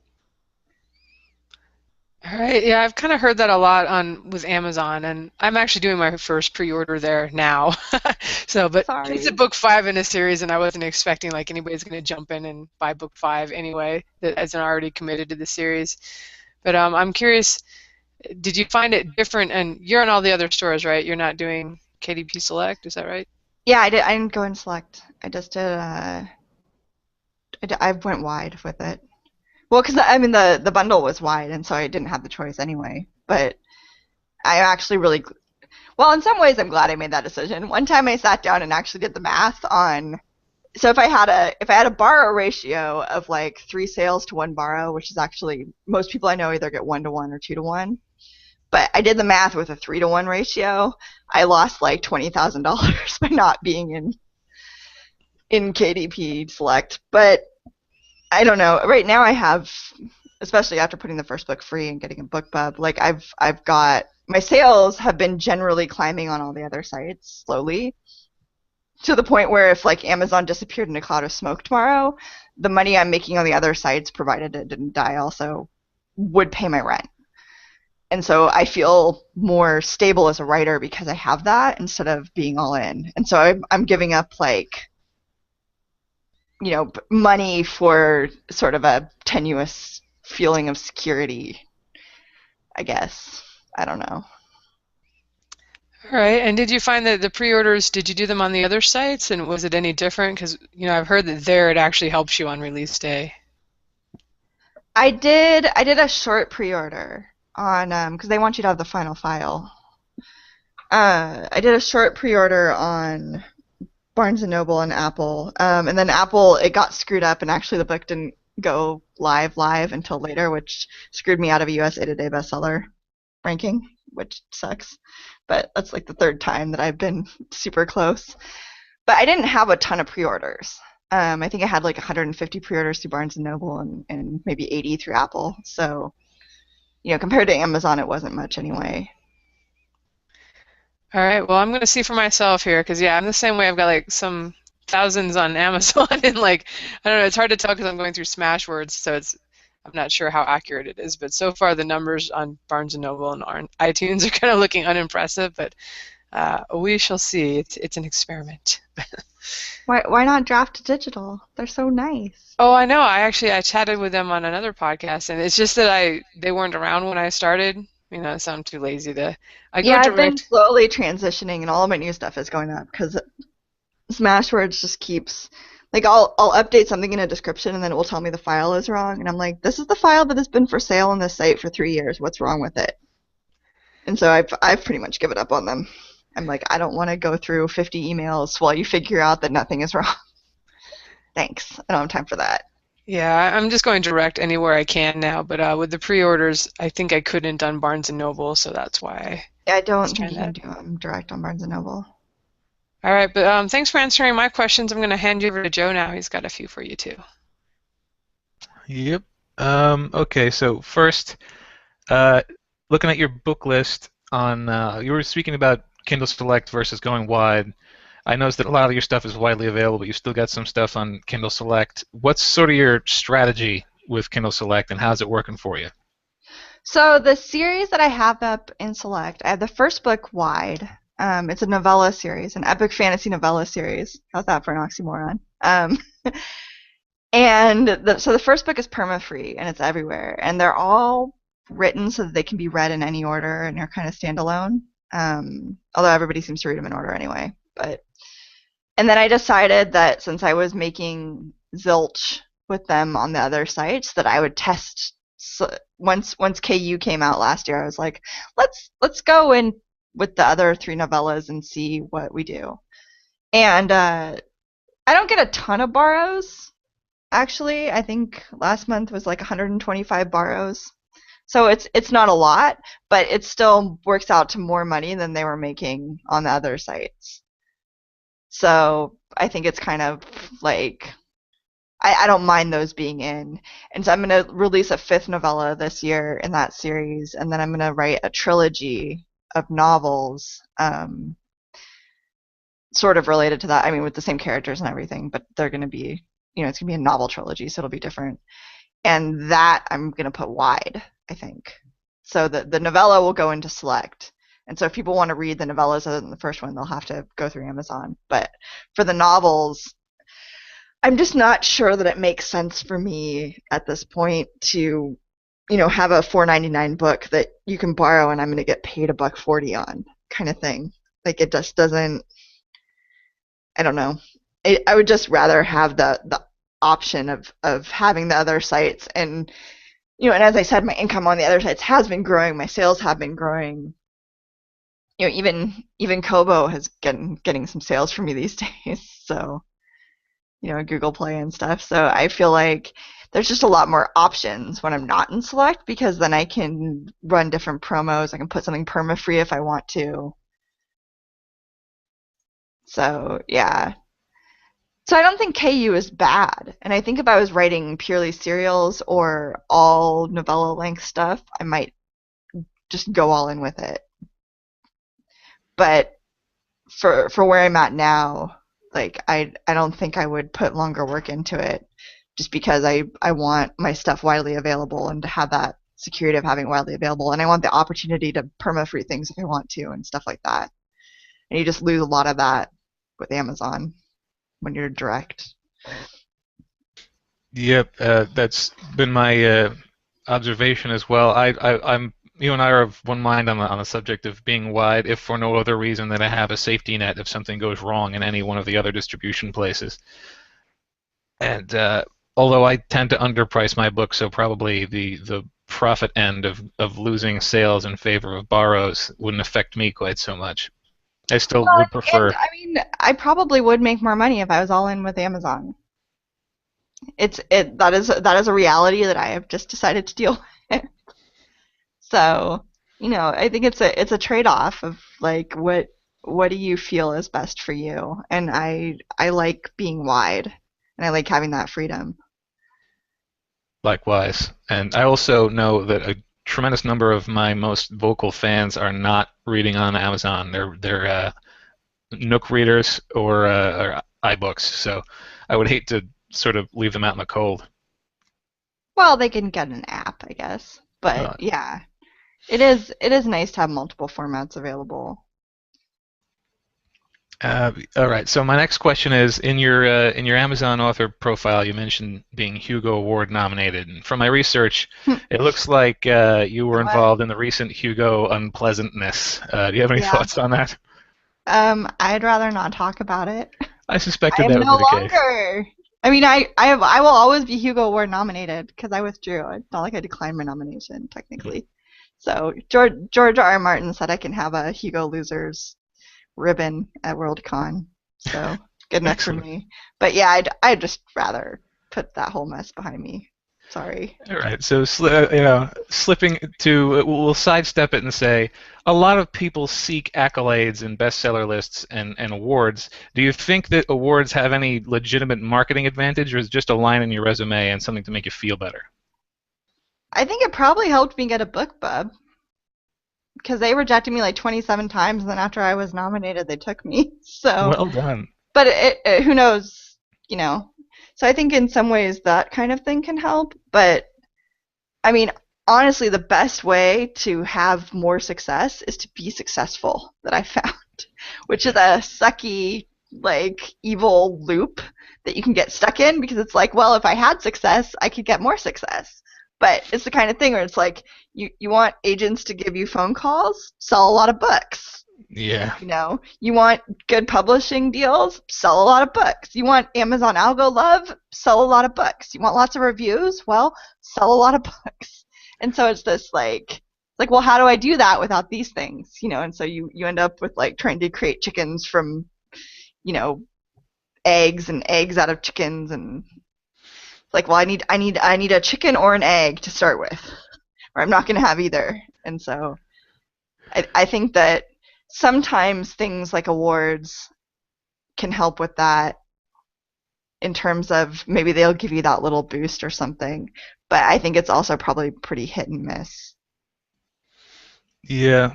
All right, yeah, I've kind of heard that a lot with Amazon, and I'm actually doing my first pre-order there now. But Sorry. it's a book 5 in a series, and I wasn't expecting like anybody's going to jump in and buy book 5 anyway that hasn't already committed to the series. But I'm curious, did you find it different? And you're in all the other stores, right? You're not doing KDP Select, is that right? Yeah, I didn't go and select. I just did. I went wide with it. Well, because the bundle was wide, and so I didn't have the choice anyway. But I actually really, well, in some ways, I'm glad I made that decision. One time, I sat down and actually did the math on. So if I had a borrow ratio of like 3 sales to 1 borrow, which is actually most people I know either get 1 to 1 or 2 to 1. But I did the math with a 3 to 1 ratio. I lost like $20,000 by not being in KDP Select. But I don't know. Right now I have, especially after putting the first book free and getting a BookBub, like I've got, my sales have been generally climbing on all the other sites slowly, to the point where if like Amazon disappeared in a cloud of smoke tomorrow, the money I'm making on the other sites, provided it didn't die also, would pay my rent. And so I feel more stable as a writer because I have that instead of being all in. And so I'm giving up like, money for sort of a tenuous feeling of security, I guess. I don't know. All right, and did you find that the pre-orders, did you do them on the other sites, and was it any different? Because, I've heard that there it actually helps you on release day. I did a short pre-order on, because they want you to have the final file. I did a short pre-order on Barnes & Noble and Apple, and then Apple, it got screwed up, and actually the book didn't go live until later, which screwed me out of a US 8-a-day bestseller ranking, which sucks. But that's like the 3rd time that I've been super close. But I didn't have a ton of pre-orders. I think I had like 150 pre-orders through Barnes & Noble and maybe 80 through Apple. So, compared to Amazon, it wasn't much anyway. All right, well, I'm going to see for myself here because, yeah, I'm the same way. I've got like some thousands on Amazon and like, I don't know, it's hard to tell because I'm going through Smashwords, so I'm not sure how accurate it is, but so far the numbers on Barnes & Noble and on iTunes are kind of looking unimpressive, but we shall see. It's an experiment. Why not draft digital? They're so nice. Oh, I know. I chatted with them on another podcast, and it's just that they weren't around when I started. So I'm too lazy to. I've been slowly transitioning, and all of my new stuff is going up because Smashwords just keeps, like, I'll update something in a description, and then it will tell me the file is wrong, and I'm like, this is the file that has been for sale on this site for 3 years. What's wrong with it? And so I've pretty much given up on them. I'm like, I don't want to go through 50 emails while you figure out that nothing is wrong. Thanks. I don't have time for that. Yeah, I'm just going direct anywhere I can now, but with the pre-orders, I think I couldn't on Barnes & Noble, so that's why I don't think you can do them direct on Barnes & Noble. All right, but thanks for answering my questions. I'm going to hand you over to Joe now. He's got a few for you, too. Yep. Okay, so first, looking at your book list you were speaking about Kindle Select versus going wide. I noticed that a lot of your stuff is widely available, but you still got some stuff on Kindle Select. What's sort of your strategy with Kindle Select, and how's it working for you? So the series that I have up in Select, I have the first book wide. It's a novella series, an epic fantasy novella series. How's that for an oxymoron? And so the first book is perma-free, and it's everywhere. And they're all written so that they can be read in any order, and they're kind of standalone. Although everybody seems to read them in order anyway. And then I decided that since I was making zilch with them on the other sites, that I would test. So once KU came out last year, I was like, let's go in with the other 3 novellas and see what we do. And I don't get a ton of borrows. Actually, I think last month was like 125 borrows. So it's not a lot, but it still works out to more money than they were making on the other sites. So I think it's kind of like I don't mind those being in. And so I'm going to release a 5th novella this year in that series, and then I'm going to write a trilogy of novels sort of related to that. I mean, with the same characters and everything, but they're going to be, it's going to be a novel trilogy, so it'll be different. And that I'm going to put wide, I think. So the novella will go into select. And so if people want to read the novellas other than the first one, they'll have to go through Amazon. But for the novels, I'm just not sure that it makes sense for me at this point to, have a $4.99 book that you can borrow and I'm going to get paid $1.40 on, kind of thing. Like, it just doesn't. I don't know. I would just rather have the option of having the other sites, and and as I said, my income on the other sites has been growing. My sales have been growing. Even Kobo has getting some sales for me these days. So. Google Play and stuff. So I feel like there's just a lot more options when I'm not in Select, because then I can run different promos. I can put something perma-free if I want to. So, yeah. So I don't think KU is bad. And I think if I was writing purely serials or all novella-length stuff, I might just go all in with it. But for where I'm at now, like, I don't think I would put longer work into it, just because I want my stuff widely available and to have that security of having it widely available. And I want the opportunity to perma-free things if I want to and stuff like that. And you just lose a lot of that with Amazon when you're direct. Yep, that's been my observation as well. I'm you and I are of one mind on the subject of being wide, if for no other reason than to have a safety net if something goes wrong in any one of the other distribution places. And although I tend to underprice my books, so probably the profit end of losing sales in favor of borrows wouldn't affect me quite so much. I still would prefer. And, I mean, I probably would make more money if I was all in with Amazon. That is a reality that I have just decided to deal with. So, I think it's a trade-off of, like, what do you feel is best for you? And I like being wide, and I like having that freedom. Likewise. And I also know that a tremendous number of my most vocal fans are not reading on Amazon. They're Nook readers or iBooks. So I would hate to sort of leave them out in the cold. Well, they can get an app, I guess. But yeah, it is nice to have multiple formats available. All right. So my next question is, in your Amazon author profile, you mentioned being Hugo Award nominated. And from my research, it looks like you were involved in the recent Hugo unpleasantness. Do you have any thoughts on that? I'd rather not talk about it. I suspected that would be the case. I mean, I will always be Hugo Award nominated because I withdrew. It's not like I declined my nomination technically. So George R. Martin said I can have a Hugo Losers ribbon at Worldcon, so good enough for me. But yeah, I'd just rather put that whole mess behind me. Sorry. All right, so slipping to, we'll sidestep it and say a lot of people seek accolades and bestseller lists and awards. Do you think that awards have any legitimate marketing advantage, or is it just a line in your resume and something to make you feel better? I think it probably helped me get a book bub, because they rejected me like 27 times, and then after I was nominated, they took me. So well done. But who knows, So I think in some ways that kind of thing can help. But I mean, honestly, the best way to have more success is to be successful, that I found, which is a sucky like evil loop that you can get stuck in, because it's like, well, if I had success, I could get more success. But it's the kind of thing where it's like you want agents to give you phone calls, sell a lot of books. Yeah. You want good publishing deals, sell a lot of books. You want Amazon algo love, sell a lot of books. You want lots of reviews, well, sell a lot of books. And so it's this like, well, how do I do that without these things? And so you end up with like trying to create chickens from, eggs and eggs out of chickens, and like, well, I need a chicken or an egg to start with, or I'm not going to have either. And so I think that sometimes things like awards can help with that, in terms of maybe they'll give you that little boost or something. But I think it's also probably pretty hit and miss. Yeah.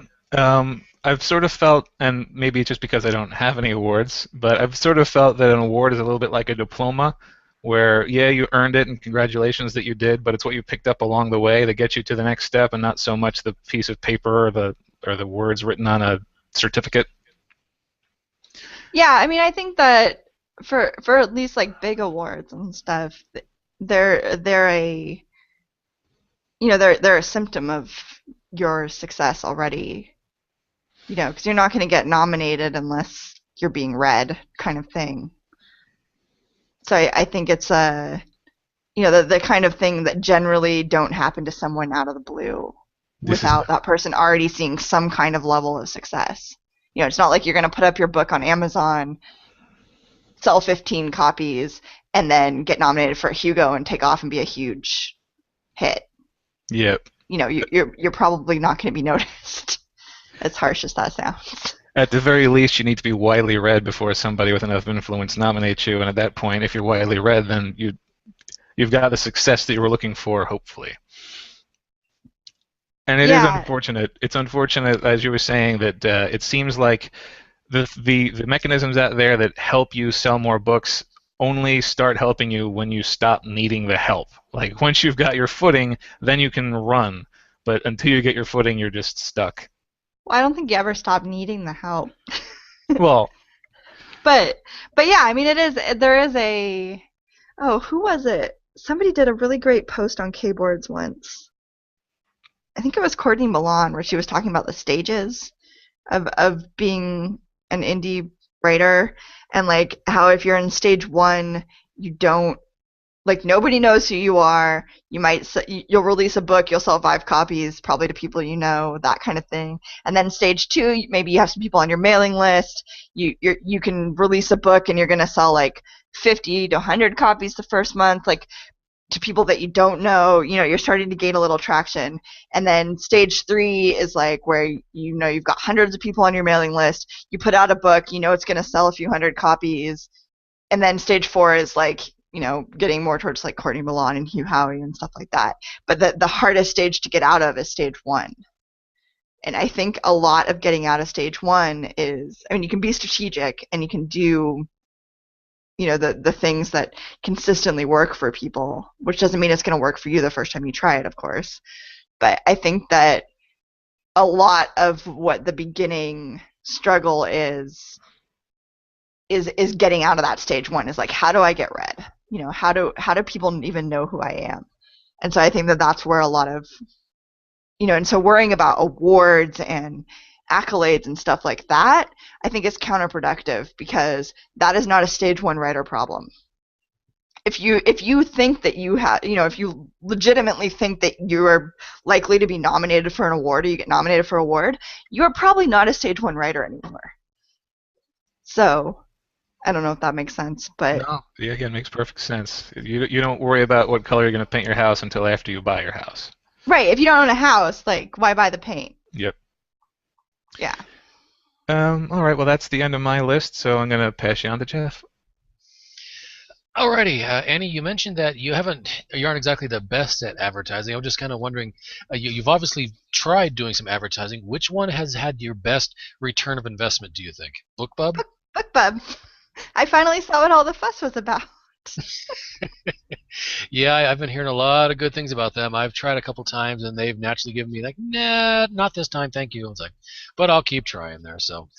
I've sort of felt, and maybe it's just because I don't have any awards, but I've sort of felt that an award is a little bit like a diploma, where, yeah, you earned it and congratulations that you did, but it's what you picked up along the way that gets you to the next step, and not so much the piece of paper or the words written on a certificate. Yeah, I mean, I think that for at least like big awards and stuff, they're a they're a symptom of your success already. Because you're not going to get nominated unless you're being read, kind of thing. So I think it's the kind of thing that generally don't happen to someone out of the blue without that person already seeing some kind of level of success. It's not like you're going to put up your book on Amazon, sell 15 copies, and then get nominated for a Hugo and take off and be a huge hit. Yep. You're probably not going to be noticed. As harsh as that sounds. At the very least, you need to be widely read before somebody with enough influence nominates you, and at that point, if you're widely read, then you've got the success that you were looking for, hopefully. And it is unfortunate. It's unfortunate, as you were saying, that it seems like the mechanisms out there that help you sell more books only start helping you when you stop needing the help. Like, once you've got your footing, then you can run. But until you get your footing, you're just stuck. Well, I don't think you ever stop needing the help. Well, but yeah, I mean, there is a, who was it? Somebody did a really great post on Kboards once. I think it was Courtney Milan, where she was talking about the stages of being an indie writer, and like how if you're in stage 1, you don't, like, nobody knows who you are. You'll release a book, you'll sell 5 copies, probably to people you know, that kind of thing. And then stage 2, maybe you have some people on your mailing list. You can release a book and you're going to sell like 50 to 100 copies the first month, like to people that you don't know. You're starting to gain a little traction. And then stage 3 is like where you've got hundreds of people on your mailing list. You put out a book, it's going to sell a few hundred copies. And then stage 4 is like, getting more towards like Courtney Milan and Hugh Howey and stuff like that. But the hardest stage to get out of is stage 1. And I think a lot of getting out of stage 1 is, I mean, you can be strategic and you can do, the things that consistently work for people, which doesn't mean it's going to work for you the first time you try it, of course. But I think that a lot of what the beginning struggle is getting out of that stage 1, is like, how do I get read? How do people even know who I am? And so I think that that's where a lot of, and so worrying about awards and accolades and stuff like that, I think is counterproductive, because that is not a stage 1 writer problem. If you think that you have, if you legitimately think that you are likely to be nominated for an award, or you get nominated for an award, you are probably not a stage 1 writer anymore. So I don't know if that makes sense, but no, yeah, it makes perfect sense. You don't worry about what color you're going to paint your house until after you buy your house. Right. If you don't own a house, like, why buy the paint? Yep. Yeah. All right. Well, that's the end of my list, so I'm going to pass you on to Jeff. Alrighty, Annie, you mentioned that you aren't exactly the best at advertising. I'm just kind of wondering, you've obviously tried doing some advertising. Which one has had your best return of investment, do you think? BookBub? BookBub. I finally saw what all the fuss was about. Yeah, I've been hearing a lot of good things about them. I've tried a couple times, and they've naturally given me like, nah, not this time, thank you. It's like, but I'll keep trying there. So,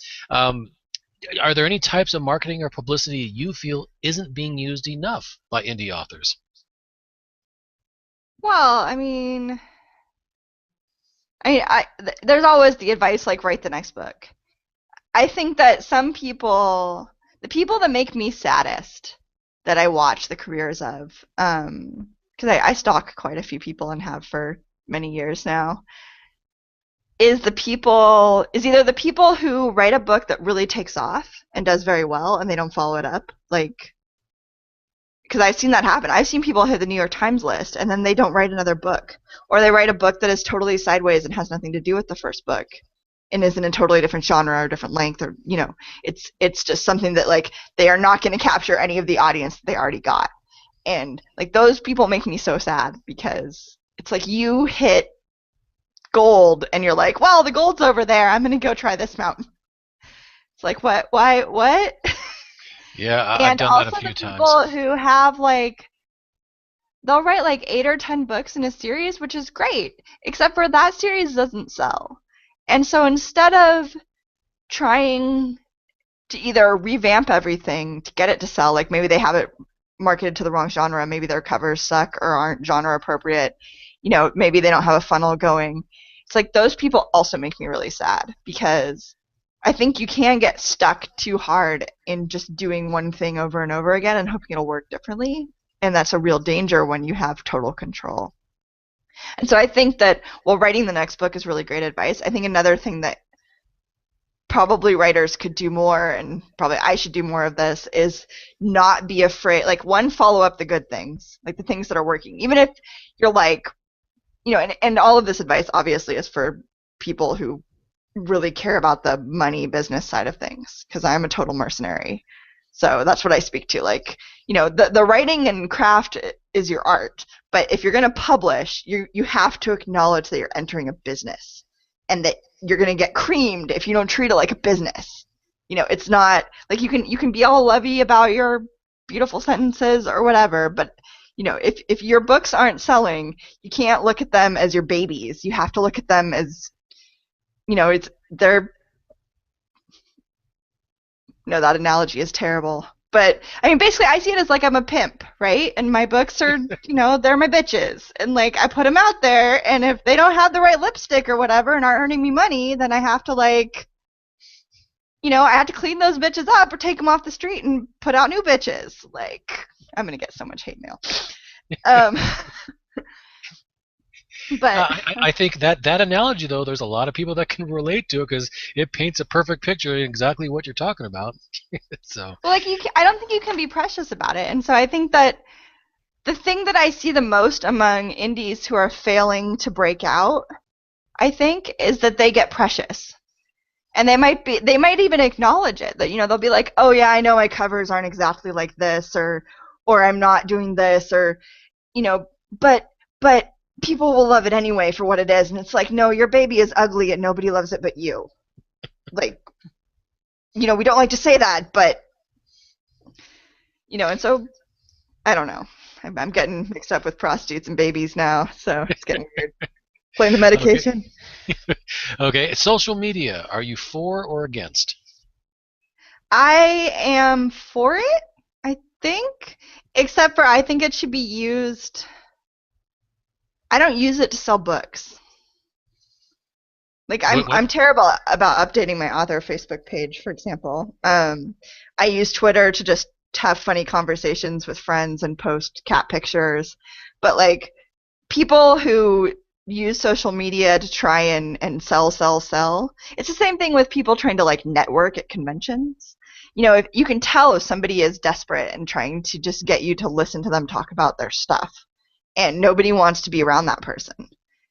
Are there any types of marketing or publicity you feel isn't being used enough by indie authors? Well, there's always the advice like write the next book. I think that some people, the people that make me saddest that I watch the careers of, because I stalk quite a few people and have for many years now, is either the people who write a book that really takes off and does very well and they don't follow it up, like, because I've seen that happen. I've seen people hit the New York Times list and then they don't write another book, or they write a book that is totally sideways and has nothing to do with the first book and is in a totally different genre or different length, or it's just something that like they are not going to capture any of the audience that they already got. And like those people make me so sad, because it's like you hit gold and you're like, well, the gold's over there, I'm going to go try this mountain. It's like, what? Why? What? Yeah, I've And done that also a few the times. people who have like, they'll write like 8 or 10 books in a series, which is great, except for that series doesn't sell. And so instead of trying to either revamp everything to get it to sell, like maybe they have it marketed to the wrong genre, maybe their covers suck or aren't genre appropriate, maybe they don't have a funnel going. It's like those people also make me really sad, because I think you can get stuck too hard in just doing one thing over and over again and hoping it'll work differently. And that's a real danger when you have total control. And so I think that while writing the next book is really great advice, I think another thing that probably writers could do more, and probably I should do more of this, is not be afraid. Like, one, follow up the good things, like the things that are working. Even if you're like, and all of this advice obviously is for people who really care about the money business side of things, because I'm a total mercenary. So that's what I speak to. Like, the writing and craft is your art, but if you're going to publish, you have to acknowledge that you're entering a business, and that you're going to get creamed if you don't treat it like a business. It's not like you can be all lovey about your beautiful sentences or whatever, but if your books aren't selling, you can't look at them as your babies. You have to look at them as, they're, no, that analogy is terrible. But basically I see it as like I'm a pimp, right? And my books are, they're my bitches. And like I put them out there, and if they don't have the right lipstick or whatever and aren't earning me money, then I have to like, I have to clean those bitches up or take them off the street and put out new bitches. Like, I'm going to get so much hate mail. But I think that analogy, though, there's a lot of people that can relate to it, because it paints a perfect picture of exactly what you're talking about. So, well, like I don't think you can be precious about it. And so I think that the thing that I see the most among indies who are failing to break out, I think, is that they get precious. And they might even acknowledge it, that they'll be like, oh yeah, I know my covers aren't exactly like this, or I'm not doing this, or but people will love it anyway for what it is. And it's like, no, your baby is ugly and nobody loves it but you. Like, we don't like to say that, but and so I don't know. I'm getting mixed up with prostitutes and babies now, so it's getting weird. Playing the medication. Okay, social media. Are you for or against? I am for it, I think, except for I think it should be used. I don't use it to sell books. Like I'm terrible about updating my author Facebook page, for example. I use Twitter to just have funny conversations with friends and post cat pictures, but like people who use social media to try and sell. It's the same thing with people trying to like network at conventions. If you can tell if somebody is desperate and trying to just get you to listen to them talk about their stuff, and nobody wants to be around that person.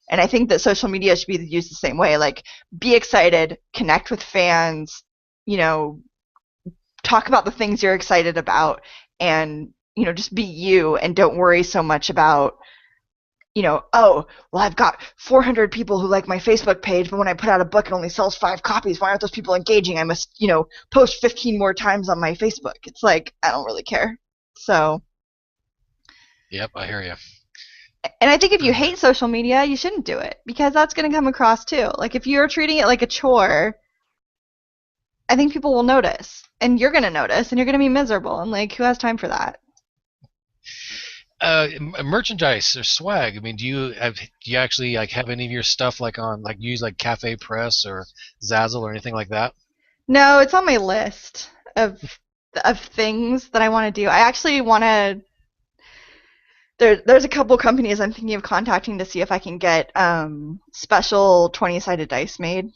And I think that social media should be used the same way. Like, be excited, connect with fans, talk about the things you're excited about, and just be you, and don't worry so much about oh, well, I've got 400 people who like my Facebook page, but when I put out a book, it only sells 5 copies. Why aren't those people engaging? I must, post 15 more times on my Facebook. It's like, I don't really care. So. Yep, I hear you. And I think if you hate social media, you shouldn't do it, because that's going to come across too. Like, if you're treating it like a chore, I think people will notice, and you're gonna notice, and you're gonna be miserable, and like, who has time for that? Merchandise or swag. I mean, do you actually like have any of your stuff like on like use like Cafe Press or Zazzle or anything like that? No, it's on my list of things that I want to do. I actually want to. There's a couple companies I'm thinking of contacting to see if I can get special 20-sided dice made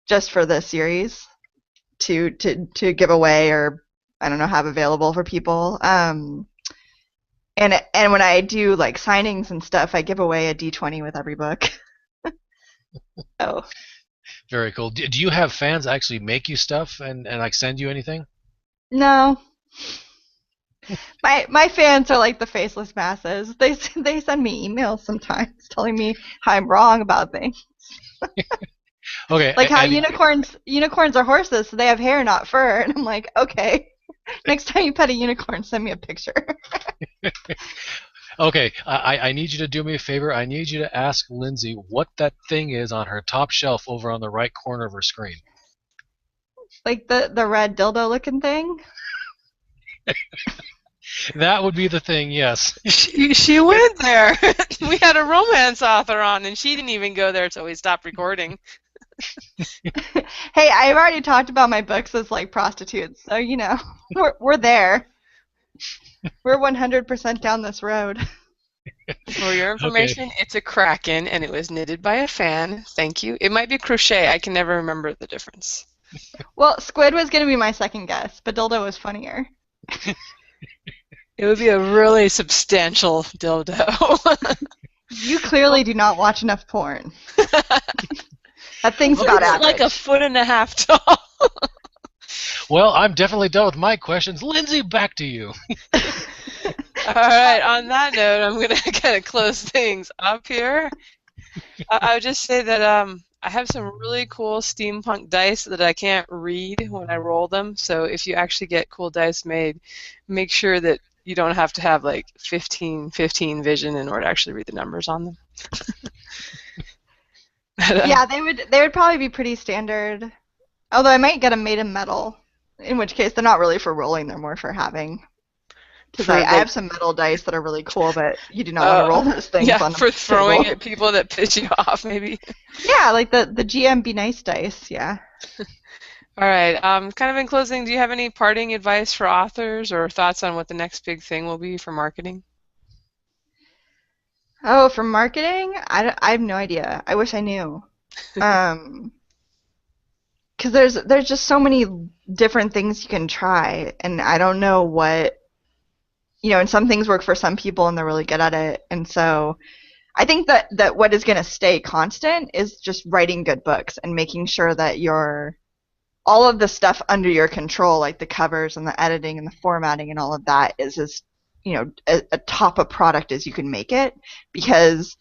just for this series to give away, or I don't know, have available for people. And when I do like signings and stuff, I give away a D20 with every book. Oh. Very cool. Do you have fans actually make you stuff and like send you anything? No. My fans are like the faceless masses. They send me emails sometimes telling me how I'm wrong about things. Okay. Like how unicorns are horses, so they have hair, not fur. And I'm like, okay. Next time you pet a unicorn, send me a picture. Okay, I need you to do me a favor. I need you to ask Lindsay what that thing is on her top shelf over on the right corner of her screen. Like the red dildo looking thing? That would be the thing, yes. She went there. We had a romance author on, and she didn't even go there until we stopped recording. Hey, I've already talked about my books as like prostitutes, so you know, we're there. We're 100% down this road. For your information, It's a kraken, and it was knitted by a fan. Thank you. It might be crochet. I can never remember the difference. Well, squid was going to be my second guess, but dildo was funnier. It would be a really substantial dildo. You clearly do not watch enough porn. That thing's about average. Like 1.5 feet tall. Well, I'm definitely done with my questions. Lindsay, back to you. All right. On that note, I'm going to kind of close things up here. I would just say that I have some really cool steampunk dice that I can't read when I roll them. So if you actually get cool dice made, make sure that you don't have to have like 15 vision in order to actually read the numbers on them. Yeah, they would probably be pretty standard. Although I might get them made in metal, in which case they're not really for rolling; they're more for having. Because I have some metal dice that are really cool, but you do not want to roll those things on for the throwing table. at people that piss you off, maybe. Yeah, like the GM Be Nice dice. Yeah. All right. Kind of in closing, do you have any parting advice for authors or thoughts on what the next big thing will be for marketing? Oh, for marketing, I have no idea. I wish I knew. Because there's just so many different things you can try, and I don't know what, and some things work for some people and they're really good at it. And so I think that what is going to stay constant is just writing good books and making sure that all of the stuff under your control, like the covers and the editing and the formatting and all of that, is as a top of product as you can make it, because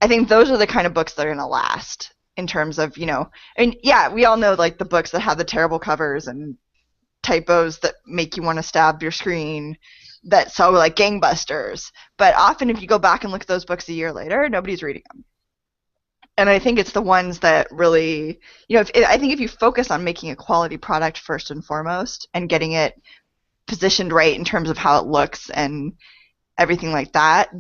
I think those are the kind of books that are going to last in terms of, I mean, yeah, we all know like the books that have the terrible covers and typos that make you want to stab your screen that sell like gangbusters. But often if you go back and look at those books a year later, nobody's reading them. And I think it's the ones that really, I think if you focus on making a quality product first and foremost and getting it positioned right in terms of how it looks and everything like that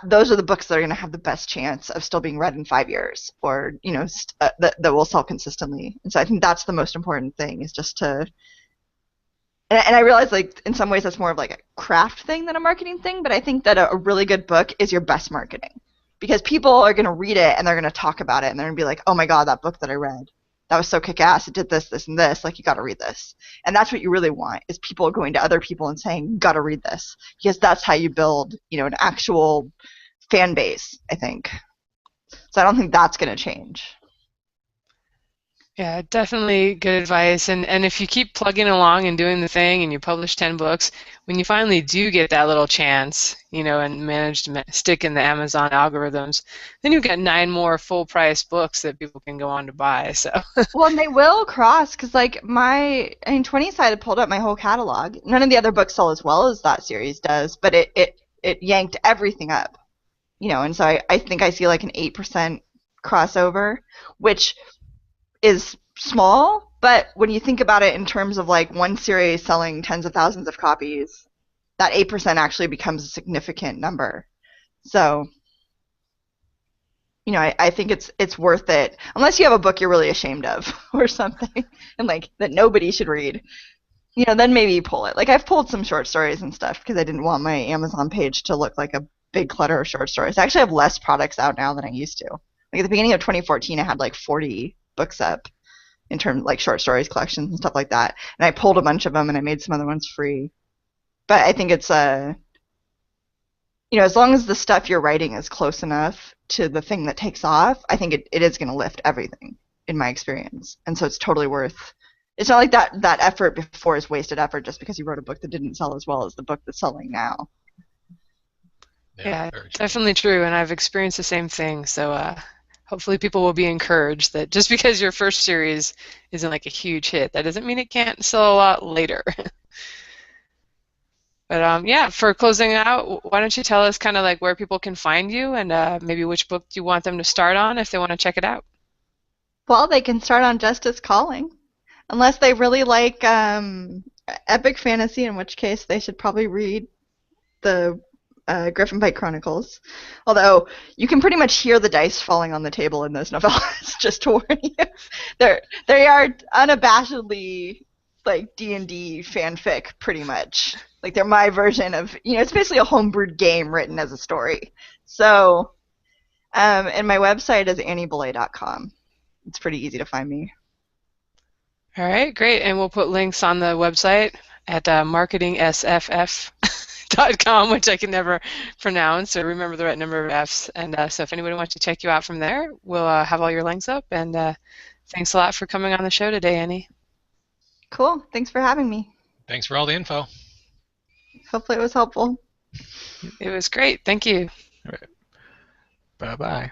those are the books that are going to have the best chance of still being read in 5 years, or that will sell consistently. And so I think that's the most important thing, is just to and I realize like in some ways that's more of like a craft thing than a marketing thing, but I think that a really good book is your best marketing, because people are going to read it and they're going to talk about it and they're going to be like, oh my god, that book that I read, that was so kick-ass, it did this, this, and this, like, you gotta read this. And that's what you really want, is people going to other people and saying, you gotta read this. Because that's how you build, an actual fan base, I think. So I don't think that's gonna change. Yeah, definitely good advice. And if you keep plugging along and doing the thing and you publish 10 books, when you finally do get that little chance, and manage to stick in the Amazon algorithms, then you've got 9 more full-price books that people can go on to buy. So. Well, and they will cross, because like 20-sided pulled up my whole catalog. None of the other books sell as well as that series does, but it yanked everything up. And so I think I see like an 8% crossover, which is small, But when you think about it in terms of like one series selling tens of thousands of copies, that 8% actually becomes a significant number. So, I think it's worth it unless you have a book you're really ashamed of or something and like that nobody should read. Then maybe you pull it. Like I've pulled some short stories and stuff because I didn't want my Amazon page to look like a big clutter of short stories. I actually have less products out now than I used to. Like at the beginning of 2014, I had like 40 books up in terms of like short stories collections and stuff like that. And I pulled a bunch of them and I made some other ones free. But I think it's as long as the stuff you're writing is close enough to the thing that takes off, I think it is going to lift everything in my experience. And so it's totally worth. It's not like that effort before is wasted effort just because you wrote a book that didn't sell as well as the book that's selling now. Yeah, definitely true, and I've experienced the same thing. So hopefully people will be encouraged that just because your first series isn't like a huge hit, that doesn't mean it can't sell a lot later. But yeah, for closing out, why don't you tell us kind of like where people can find you and maybe which book you want them to start on if they want to check it out? Well, they can start on Justice Calling, unless they really like epic fantasy, in which case they should probably read the Griffin Pike Chronicles. Although you can pretty much hear the dice falling on the table in those novellas, just to warn you. They are unabashedly like D&D fanfic, pretty much. Like they're my version of, it's basically a homebrewed game written as a story. So, and my website is anniebellett.com. It's pretty easy to find me. All right, great. And we'll put links on the website at marketingsff.com, which I can never pronounce or remember the right number of Fs. And so if anybody wants to check you out from there, we'll have all your links up. And thanks a lot for coming on the show today, Annie. Cool. Thanks for having me. Thanks for all the info. Hopefully it was helpful. It was great. Thank you. All right. Bye-bye.